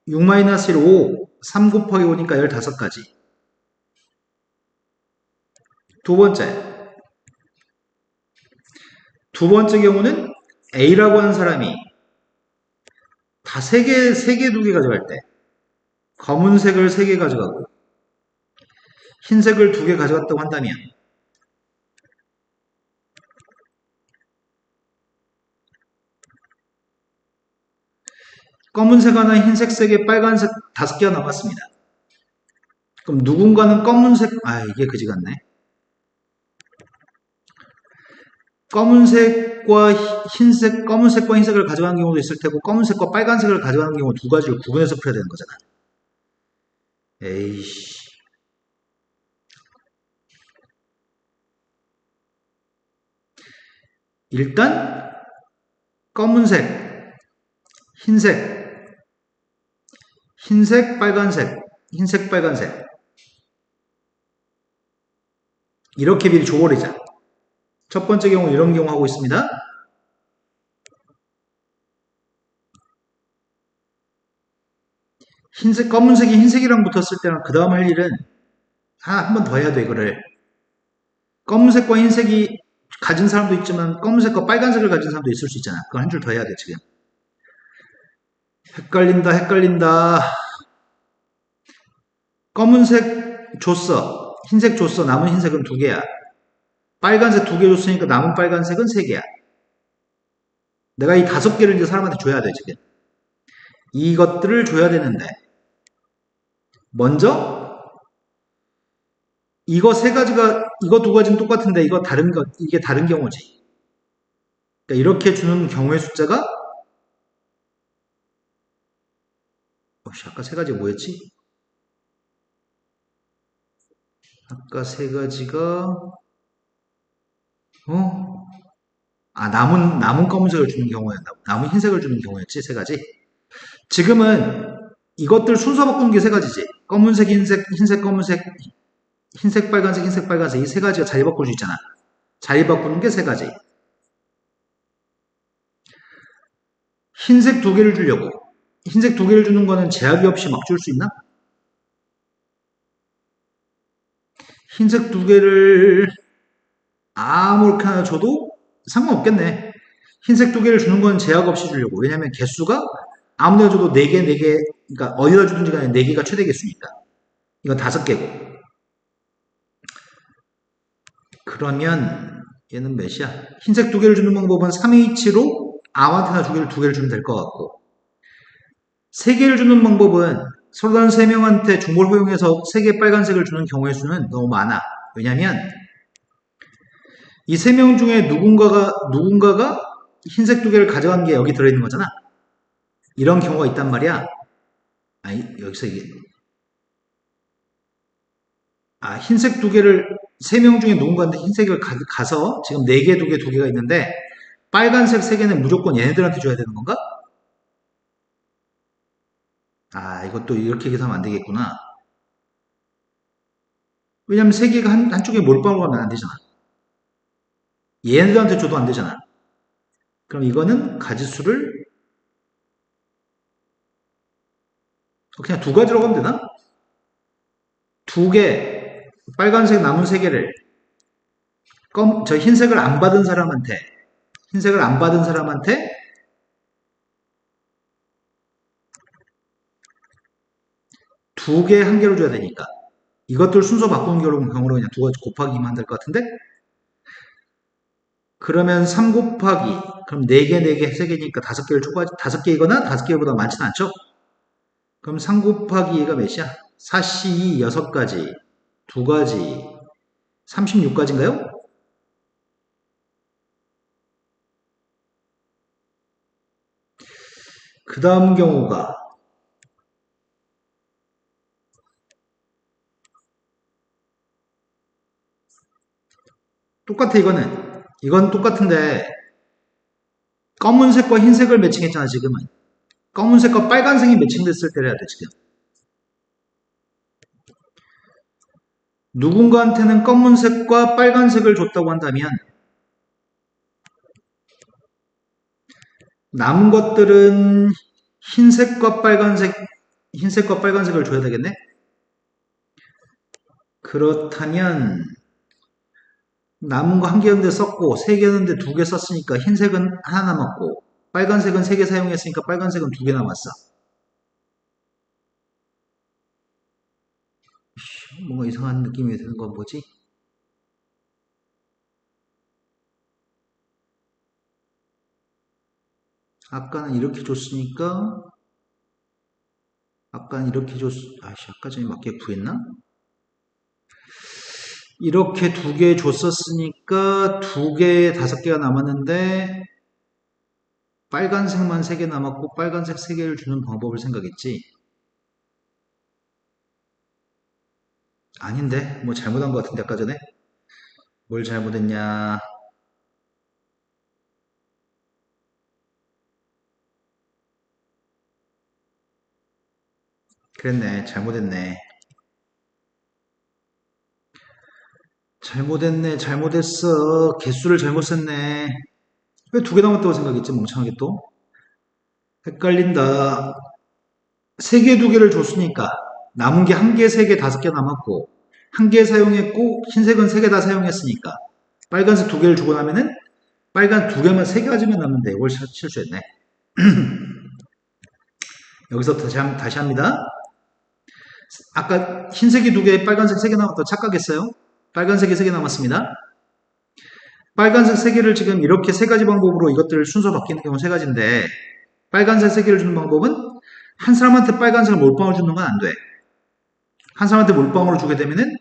6-1 5, 3 곱하기 5니까 15가지. 두 번째. 두 번째 경우는 A라고 하는 사람이 다 세 개, 두 개 가져갈 때 검은색을 세 개 가져가고 흰색을 두 개 가져갔다고 한다면 검은색 하나, 흰색 세 개, 빨간색 다섯 개가 남았습니다. 그럼 누군가는 검은색, 이게 그지 같네. 검은색과 검은색과 흰색을 가져가는 경우도 있을 테고, 검은색과 빨간색을 가져가는 경우 두 가지를 구분해서 풀어야 되는 거잖아. 에이씨. 일단, 검은색, 흰색, 흰색, 빨간색, 흰색, 빨간색. 이렇게 미리 줘버리자. 첫 번째 경우 이런 경우 하고 있습니다. 검은색이 흰색이랑 붙었을 때는 그 다음 할 일은 한 번 더 해야 돼, 이거를. 검은색과 흰색이 가진 사람도 있지만 검은색과 빨간색을 가진 사람도 있을 수 있잖아. 그거 한 줄 더 해야 돼, 지금. 헷갈린다. 검은색 줬어. 흰색 줬어. 남은 흰색은 두 개야. 빨간색 두 개 줬으니까 남은 빨간색은 세 개야. 내가 이 다섯 개를 이제 사람한테 줘야 돼, 지금. 이것들을 줘야 되는데. 먼저, 이거 이거 두 가지는 똑같은데, 이게 다른 경우지. 그러니까 이렇게 주는 경우의 숫자가, 아까 세 가지가 뭐였지? 아까 세 가지가, 남은 검은색을 주는 경우였나? 남은 흰색을 주는 경우였지, 세 가지. 지금은 이것들 순서 바꾸는 게 세 가지지. 검은색, 흰색, 검은색, 흰색, 빨간색, 흰색, 빨간색. 이 세 가지가 자리 바꿀 수 있잖아. 자리 바꾸는 게 세 가지. 흰색 두 개를 주려고. 흰색 두 개를 주는 거는 제약이 없이 막 줄 수 있나? 흰색 두 개를 아무렇게나 줘도 상관없겠네. 흰색 두 개를 주는 건 제약 없이 주려고. 왜냐면 개수가 아무데나 줘도 4개, 4개, 그러니까 어디다 주든지 간에 4개가 최대 개수니까. 이건 5개고. 그러면 얘는 몇이야? 흰색 두 개를 주는 방법은 3H로 아무한테나 두 개를 주면 될 것 같고 3개를 주는 방법은 서로 다른 3명한테 중복을 허용해서 3개 빨간색을 주는 경우의 수는 너무 많아. 왜냐면 이 3명 중에 누군가가 흰색 두 개를 가져간 게 여기 들어있는 거잖아. 이런 경우가 있단 말이야. 여기서 이게 흰색 두 개를 3명 중에 누군가한테 흰색을 가서 지금 4개, 2개, 2개가 있는데 빨간색 3개는 무조건 얘네들한테 줘야 되는 건가? 이것도 이렇게 계산하면 안 되겠구나. 왜냐면 3개가 한쪽에 몰빵으로 가면 안 되잖아. 얘네들한테 줘도 안 되잖아. 그럼 이거는 가지수를 그냥 두 가지로 하면 되나? 2개, 빨간색 남은 3개를 저 흰색을 안 받은 사람한테 2개, 1개로 줘야 되니까 이것들 순서 바꾸는 경우로 그냥 두 가지 곱하기만 하면 될 것 같은데 그러면 3 곱하기 그럼 4개, 4개, 3개니까 5개를 초과하지 5개이거나 5개보다 많지는 않죠? 그럼 3 곱하기 2가 몇이야? 4C 6가지 2가지 36가지인가요? 그 다음 경우가 똑같아 이건 똑같은데 검은색과 흰색을 매칭했잖아 지금은 검은색과 빨간색이 매칭됐을 때를 해야 돼 지금 누군가한테는 검은색과 빨간색을 줬다고 한다면 남은 것들은 흰색과 빨간색을 줘야 되겠네? 그렇다면 남은 거 한 개였는데 썼고, 세 개였는데 두 개 썼으니까 흰색은 하나 남았고, 빨간색은 세 개 사용했으니까 빨간색은 두 개 남았어. 뭔가 이상한 느낌이 드는 건 뭐지? 아까는 이렇게 줬으니까, 아까는 이렇게 아씨, 아까 전에 맞게 구했나? 이렇게 두 개 줬었으니까 두 개에 다섯 개가 남았는데 빨간색만 세 개 남았고 빨간색 세 개를 주는 방법을 생각했지. 아닌데 뭐 잘못한 것 같은데 아까 전에 뭘 잘못했냐. 그랬네, 잘못했네. 잘못했네, 잘못했어. 개수를 잘못 썼네. 왜 두 개 남았다고 생각했지, 멍청하게 또? 헷갈린다. 세 개, 두 개를 줬으니까 남은 게 한 개, 세 개, 다섯 개 남았고 한 개 사용했고 흰색은 세 개 다 사용했으니까 빨간색 두 개를 주고 나면은 빨간 두 개만 세 가지만 남는데 이걸 실수했네. 여기서 다시 합니다. 아까 흰색이 두 개, 빨간색 세 개 남았다고 착각했어요. 빨간색이 세 개 남았습니다. 빨간색 세 개를 지금 이렇게 세 가지 방법으로 이것들을 순서 바뀌는 경우 세 가지인데 빨간색 세 개를 주는 방법은 한 사람한테 빨간색을 몰빵을 주는 건 안 돼. 한 사람한테 몰빵으로 주게 되면은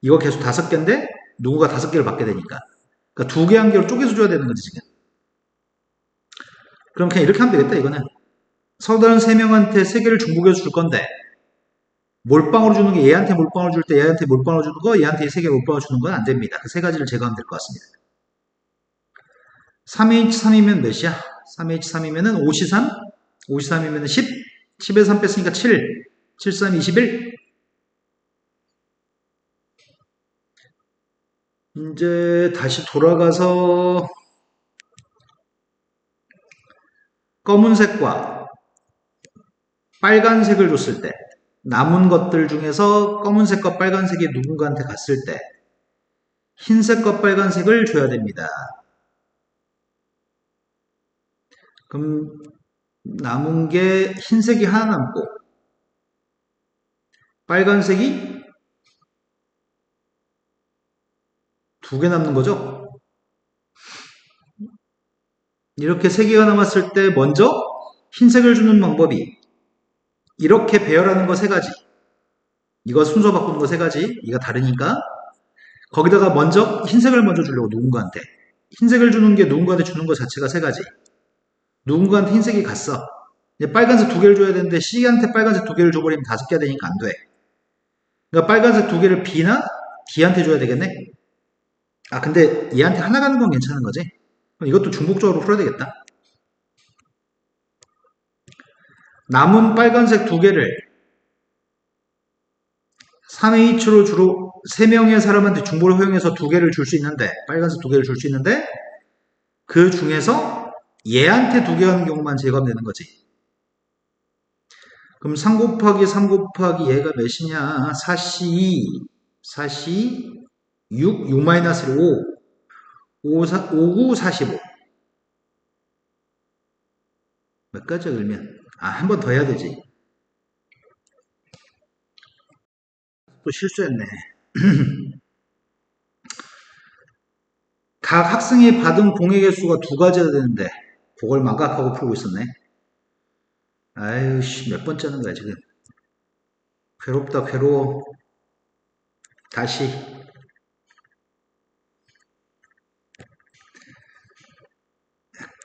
이거 계속 다섯 개인데 누구가 다섯 개를 받게 되니까. 그러니까 두 개 한 개로 쪼개서 줘야 되는 거지 지금. 그럼 그냥 이렇게 하면 되겠다 이거는. 서다른 세 명한테 세 개를 중복해서 줄 건데 몰빵으로 주는 게 얘한테 몰빵을 줄 때 얘한테 몰빵을 주는 거 얘한테 세 개 몰빵을 주는 건 안 됩니다. 그 세 가지를 제거하면 될 것 같습니다. 3H3이면 몇이야? 3H3이면은 5C3? 5C3이면은 10? 10에서 3 뺐으니까 7. 7, 3, 21. 이제 다시 돌아가서 검은색과 빨간색을 줬을 때 남은 것들 중에서 검은색과 빨간색이 누군가한테 갔을 때 흰색과 빨간색을 줘야 됩니다. 그럼 남은 게 흰색이 하나 남고 빨간색이 두 개 남는 거죠. 이렇게 세 개가 남았을 때 먼저 흰색을 주는 방법이 이렇게 배열하는 거 세 가지. 이거 순서 바꾸는 거 세 가지. 이거 다르니까 거기다가 먼저 흰색을 먼저 주려고 누군가한테. 흰색을 주는 게 누군가한테 주는 거 자체가 세 가지. 누군가한테 흰색이 갔어. 이제 빨간색 두 개를 줘야 되는데 C한테 빨간색 두 개를 줘버리면 다섯 개가 되니까 안 돼. 그러니까 빨간색 두 개를 B나 D한테 줘야 되겠네. 아 근데 얘한테 하나 가는 건 괜찮은 거지. 그럼 이것도 중복적으로 풀어야 되겠다. 남은 빨간색 두 개를 3H로 주로 3명의 사람한테 중복을 허용해서 두 개를 줄 수 있는데 빨간색 두 개를 줄 수 있는데 그 중에서 얘한테 두 개 하는 경우만 제거하면 되는 거지. 그럼 3 곱하기 3 곱하기 얘가 몇이냐? 4C, 4C, 6, 6-1, 5, 5, 4, 5, 9, 45. 몇 가지야 그러면? 아, 한 번 더 해야 되지. 또 실수했네. 각 학생이 받은 공의 개수가 두 가지가 되는데 그걸 망각하고 풀고 있었네. 아유 씨, 몇 번째 하는 거야 지금. 괴롭다 괴로워. 다시.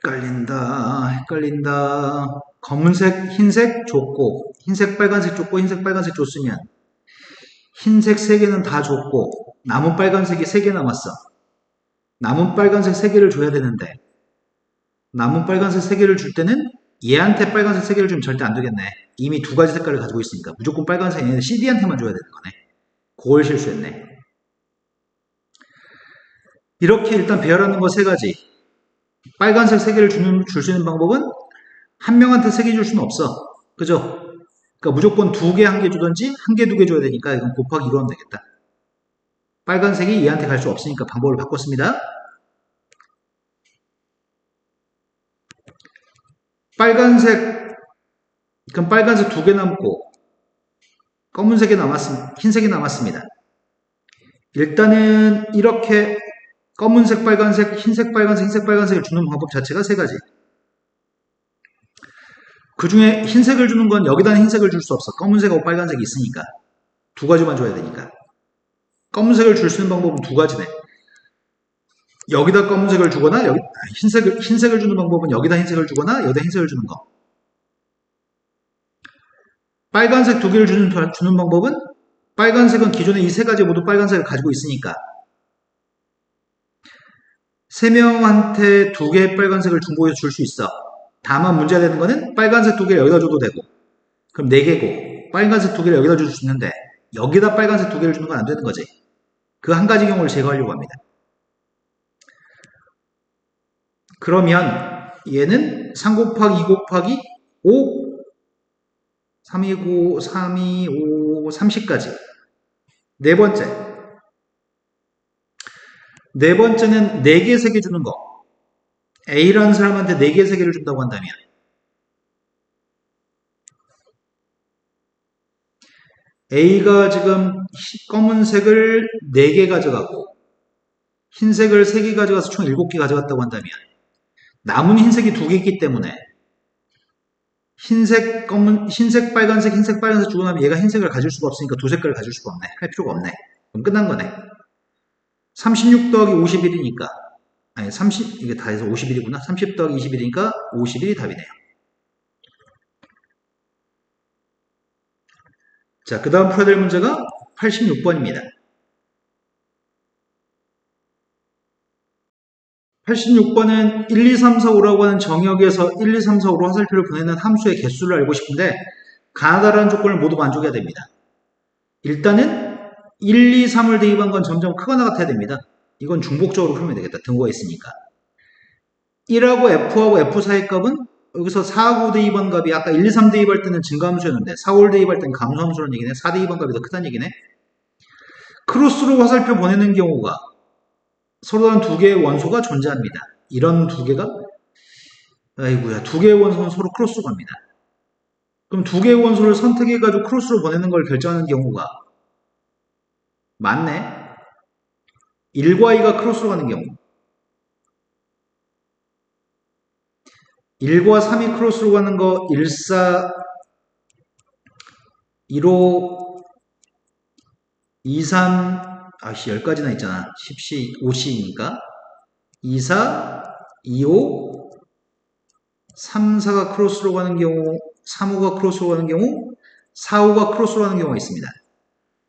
헷갈린다 헷갈린다. 검은색 흰색 줬고 흰색 빨간색 줬고 흰색 빨간색 줬으면 흰색 3개는 다 줬고 남은 빨간색이 3개 남았어. 남은 빨간색 3개를 줘야 되는데 남은 빨간색 3개를 줄 때는 얘한테 빨간색 3개를 주면 절대 안 되겠네. 이미 두 가지 색깔을 가지고 있으니까 무조건 빨간색 얘는 CD한테만 줘야 되는 거네. 그걸 실수했네. 이렇게 일단 배열하는 거 세 가지. 빨간색 3개를 줄 수 있는 방법은 한 명한테 3개 줄 수는 없어. 그죠? 그러니까 무조건 2개, 1개 주든지 1개, 2개 줘야 되니까 이건 곱하기 2로 하면 되겠다. 빨간색이 얘한테 갈 수 없으니까 방법을 바꿨습니다. 빨간색, 그럼 빨간색 2개 남고 검은색이 흰색이 남았습니다. 일단은 이렇게 검은색, 빨간색, 흰색, 빨간색, 흰색, 빨간색을 주는 방법 자체가 3가지. 그 중에 흰색을 주는 건 여기다는 흰색을 줄 수 없어. 검은색하고 빨간색이 있으니까. 2가지만 줘야 되니까. 검은색을 줄 수 있는 방법은 2가지네. 여기다 검은색을 주거나 흰색을 주는 방법은 여기다 흰색을 주거나 여기다 흰색을 주는 거. 빨간색 2개를 주는 방법은 빨간색은 기존에 이 3가지 모두 빨간색을 가지고 있으니까 3명한테 2개의 빨간색을 중복해서 줄 수 있어. 다만 문제가 되는 거는 빨간색 2개를 여기다 줘도 되고 그럼 4개고 빨간색 2개를 여기다 줄 수 있는데 여기다 빨간색 2개를 주는 건 안 되는 거지. 그 한 가지 경우를 제거하려고 합니다. 그러면 얘는 3 곱하기 2 곱하기 5 3이고 3이 5 30까지. 네 번째는 4개 3개 주는 거. A라는 사람한테 4개 3개를 준다고 한다면 A가 지금 검은색을 4개 가져가고 흰색을 3개 가져가서 총 7개 가져갔다고 한다면 남은 흰색이 2개 있기 때문에 흰색, 빨간색, 흰색, 빨간색 주고 나면 얘가 흰색을 가질 수가 없으니까 2색깔을 가질 수가 없네. 할 필요가 없네. 그럼 끝난 거네. 36 더하기 51이니까 아니 30 이게 다 해서 51이구나. 30 더하기 21이니까 51이 답이네요. 자, 그 다음 풀어야 될 문제가 86번입니다. 86번은 1, 2, 3, 4, 5라고 하는 정역에서 1, 2, 3, 4, 5로 화살표를 보내는 함수의 개수를 알고 싶은데 가나다라는 조건을 모두 만족해야 됩니다. 일단은 1, 2, 3을 대입한 건 점점 크거나 같아야 됩니다. 이건 중복적으로 풀면 되겠다. 등호가 있으니까. 1하고 F하고 F 사이 값은 여기서 4하고 대입한 값이 아까 1, 2, 3 대입할 때는 증가함수였는데 4, 5를 대입할 때는 감소함수라는 얘기네. 4 대입한 값이 더 크다는 얘기네. 크로스로 화살표 보내는 경우가 서로 다른 2개의 원소가 존재합니다. 이런 2개가 아이고야 2개의 원소는 서로 크로스로 갑니다. 그럼 2개의 원소를 선택해가지고 크로스로 보내는 걸 결정하는 경우가 많네. 1과 2가 크로스로 가는 경우 1과 3이 크로스로 가는 거 1, 4, 1호 2, 3 아씨 10가지나 있잖아. 10시 5시니까 2, 4, 2, 5 3, 4가 크로스로 가는 경우 3, 5가 크로스로 가는 경우 4, 5가 크로스로 가는 경우가 있습니다.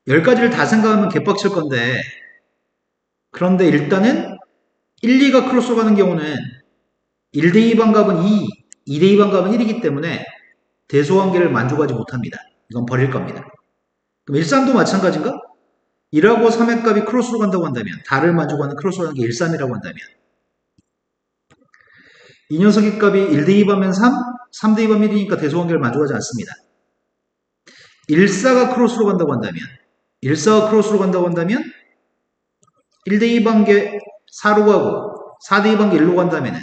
10가지를 다 생각하면 개빡칠 건데 그런데 일단은 1, 2가 크로스로 가는 경우는 1 대입한 값은 2 대입한 값은 1이기 때문에 대소관계를 만족하지 못합니다. 이건 버릴 겁니다. 그럼 1, 3도 마찬가지인가? 1하고 3의 값이 크로스로 간다고 한다면 다를 만족하는 크로스로 가는 게 1, 3이라고 한다면 이 녀석의 값이 1 대입하면 3 대입하면 1이니까 대소관계를 만족하지 않습니다. 1, 4가 크로스로 간다고 한다면 1, 4가 크로스로 간다고 한다면 1 대입한 게 4로 가고 4 대입한 게 1로 간다면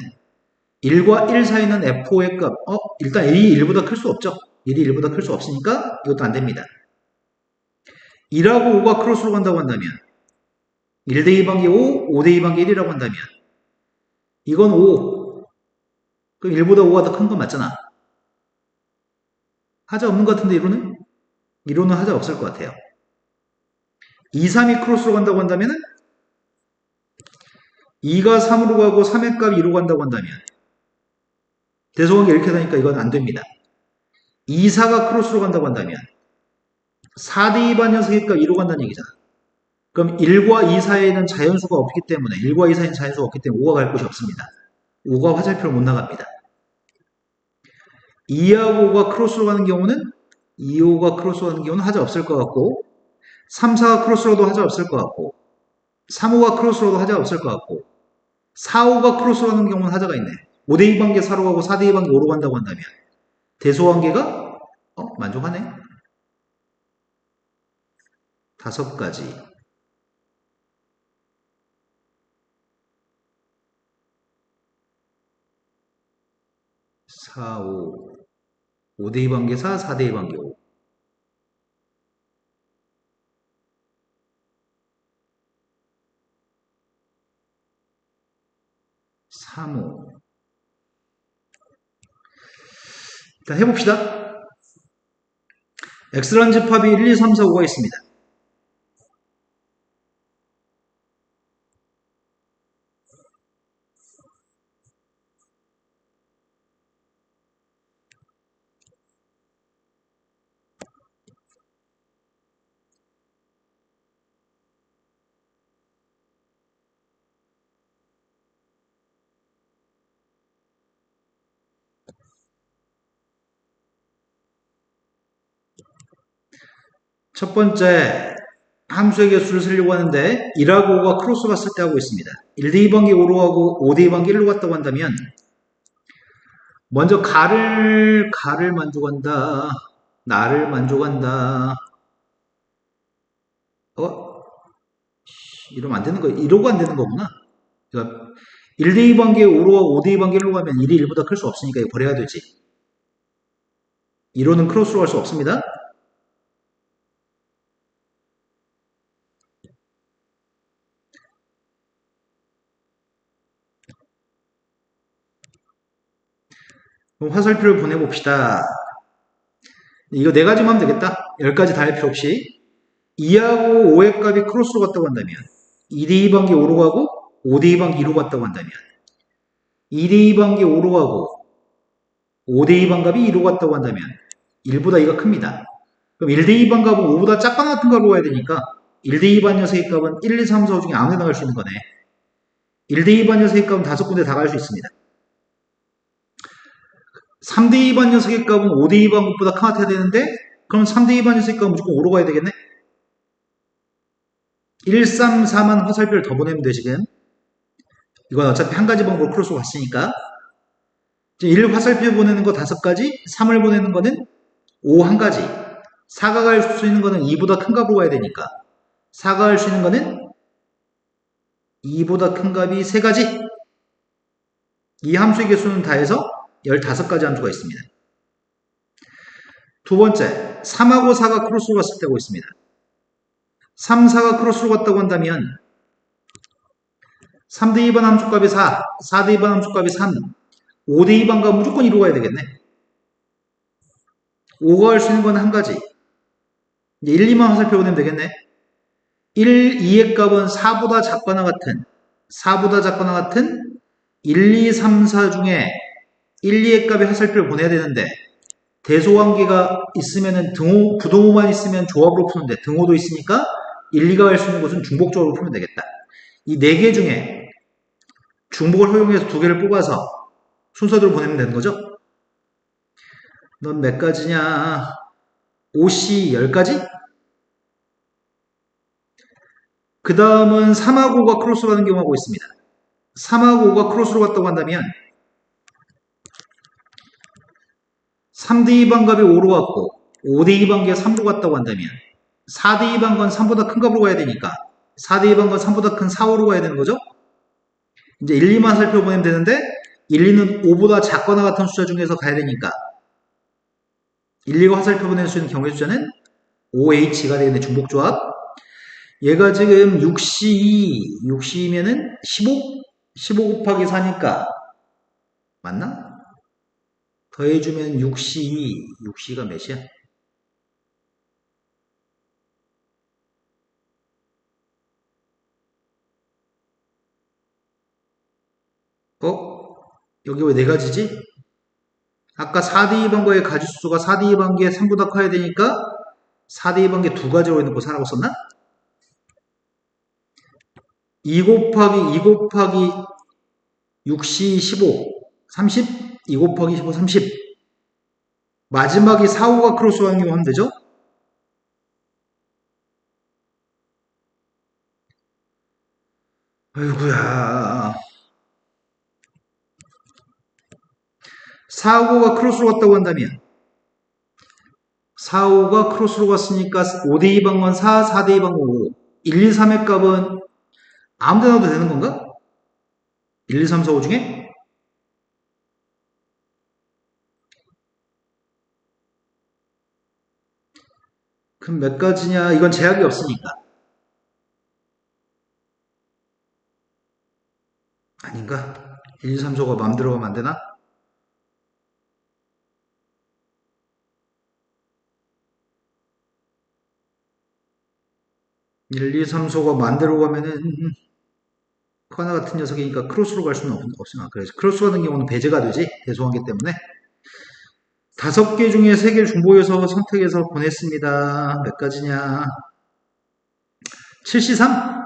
1과 1 사이는 F5의 값 일단 1이 1보다 클 수 없죠. 1이 1보다 클 수 없으니까 이것도 안 됩니다. 1하고 5가 크로스로 간다고 한다면 1 대입한 게 5, 5 대입한 게 1이라고 한다면 이건 5 그럼 1보다 5가 더 큰 건 맞잖아. 하자 없는 것 같은데 1호는 하자 없을 것 같아요. 2, 3이 크로스로 간다고 한다면 2가 3으로 가고 3의 값이 2로 간다고 한다면 대소관계 이렇게 되니까 이건 안 됩니다. 2, 4가 크로스로 간다고 한다면 4 대입한 녀석의 값 2로 간다는 얘기잖아. 그럼 1과 2 사이에는 자연수가 없기 때문에 1과 2 사이에는 자연수가 없기 때문에 5가 갈 곳이 없습니다. 5가 화살표를 못 나갑니다. 2하고 5가 크로스로 가는 경우는 2, 5가 크로스로 가는 경우는 하자 없을 것 같고 3, 4가 크로스로도 하자 없을 것 같고 3, 5가 크로스로도 하자 없을 것 같고 4, 5가 크로스로 가는 경우는 하자가 있네. 5 대입한 게 4로 가고 4 대입한 게 5로 간다고 한다면 대소관계가 만족하네. 5가지. 4, 5. 5대2 관계 4, 4대2 관계 5. 3, 5. 일단 해봅시다. X라는 집합이 1, 2, 3, 4, 5가 있습니다. 첫 번째, 함수의 개수를 세려고 하는데 1하고 5가 크로스 갔을 때 하고 있습니다. 1대2 관계 5로 가고 5대2 관계 1로 갔다고 한다면 먼저 가를 만족한다. 나를 만족한다. 이러면 안 되는 거, 이러고 안 되는 거구나. 그러니까 1대2 관계 5로 가고 5대2 관계 1로 가면 1이 1보다 클 수 없으니까 이거 버려야 되지. 2로는 크로스로 갈 수 없습니다. 그럼 화살표를 보내봅시다. 이거 네 가지만 하면 되겠다. 10가지 다 할 필요 없이. 2하고 5의 값이 크로스로 갔다고 한다면 2대2 관계 5로 가고 5대2 관계 2로 갔다고 한다면 2대2 관계 5로 가고 5대2 반값이 2로 갔다고 한다면 1보다 2가 큽니다. 그럼 1대2 반값은 5보다 작거나 같은 값으로 가야 되니까 1대2 반 녀석의 값은 1, 2, 3, 4, 5 중에 아무 데나 갈 수 있는 거네. 1대2 반 녀석의 값은 5군데 다 갈 수 있습니다. 3대2 반 녀석의 값은 5대2 반값보다 커야 되는데 그럼 3대2 반 녀석의 값은 무조건 5로 가야 되겠네. 1, 3, 4만 화살표를 더 보내면 돼 지금. 이건 어차피 한 가지 방법으로 크로스로 갔으니까. 1 화살표 보내는 거 5가지, 3을 보내는 거는 5 한 가지, 4가 갈 수 있는 거는 2보다 큰 값으로 가야 되니까 4가 갈 수 있는 거는 2보다 큰 값이 3가지. 이 함수의 개수는 다 해서 15가지 함수가 있습니다. 두 번째, 3하고 4가 크로스로 갔을 때고 있습니다. 3, 4가 크로스로 갔다고 한다면 3대 2번 함수값이 4, 4대 2번 함수값이 3, 5대 2번과 무조건 2로 가야 되겠네. 5가 할 수 있는 건 한 가지. 이제 1, 2만 화살표 보내면 되겠네. 1, 2의 값은 4보다 작거나 같은 1, 2, 3, 4 중에 1, 2의 값의 화살표를 보내야 되는데 대소관계가 있으면은 부동호만 있으면 조합으로 푸는데 등호도 있으니까 1, 2가 할 수 있는 것은 중복적으로 풀면 되겠다. 이 4개 중에 중복을 허용해서 2개를 뽑아서 순서대로 보내면 되는 거죠. 넌 몇 가지냐? OC 10가지? 그 다음은 3하고 5가 크로스로 가는 경우가 있습니다. 3하고 5가 크로스로 갔다고 한다면 3대2 반값이 5로 갔고 5대2 반값이 3로 갔다고 한다면 4대2 반값은 3보다 큰 값으로 가야 되니까 4대2 반값은 3보다 큰 4, 5로 가야 되는 거죠. 이제 1, 2만 살펴보면 되는데 1, 2는 5보다 작거나 같은 숫자 중에서 가야 되니까 1, 2가 화살표 보낼 수 있는 경우의 숫자는 5H가 되겠네. 중복조합. 얘가 지금 6C2면은 15? 15 곱하기 4니까 맞나? 더해주면 6C2가 몇이야? 여기 왜 4가지지? 아까 4대2 반거의 가지수가 4대2 반기에 3보다 커야 되니까 4대2 반기에 2가지로 해놓고 4라고 썼나? 2 곱하기 6C 15 30? 2 곱하기 15 30 마지막이 4, 5가 크로스 하는 경우 하면 되죠? 아이고야 4, 5가 크로스로 갔다고 한다면 4, 5가 크로스로 갔으니까 5대2 방건 4, 4대2 방건 5 1, 2, 3의 값은 아무 데나 도 되는 건가? 1, 2, 3, 4, 5 중에? 그럼 몇 가지냐? 이건 제약이 없으니까. 아닌가? 1, 2, 3소가 마음대로 가면 안 되나? 1, 2, 3소가 마음대로 가면은 그 하나 같은 녀석이니까 크로스로 갈 수는 없으나 그래서 크로스 가는 경우는 배제가 되지 대소관계 때문에 5개 중에 3개 중보여서 선택해서 보냈습니다. 몇 가지냐? 7C3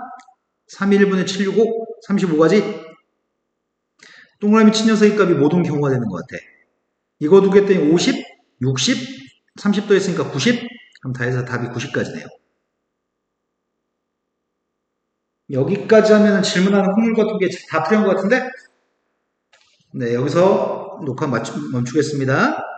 3 1 1분의 765 35가지 동그라미 친 녀석의 값이 모든 경우가 되는 것 같아. 이거 두 개 때문에 50, 60, 30도 했으니까 90 그럼 다 해서 답이 90까지네요. 여기까지 하면 질문하는 확률 같은 게 다 필요한 것 같은데 네, 여기서 녹화 멈추겠습니다.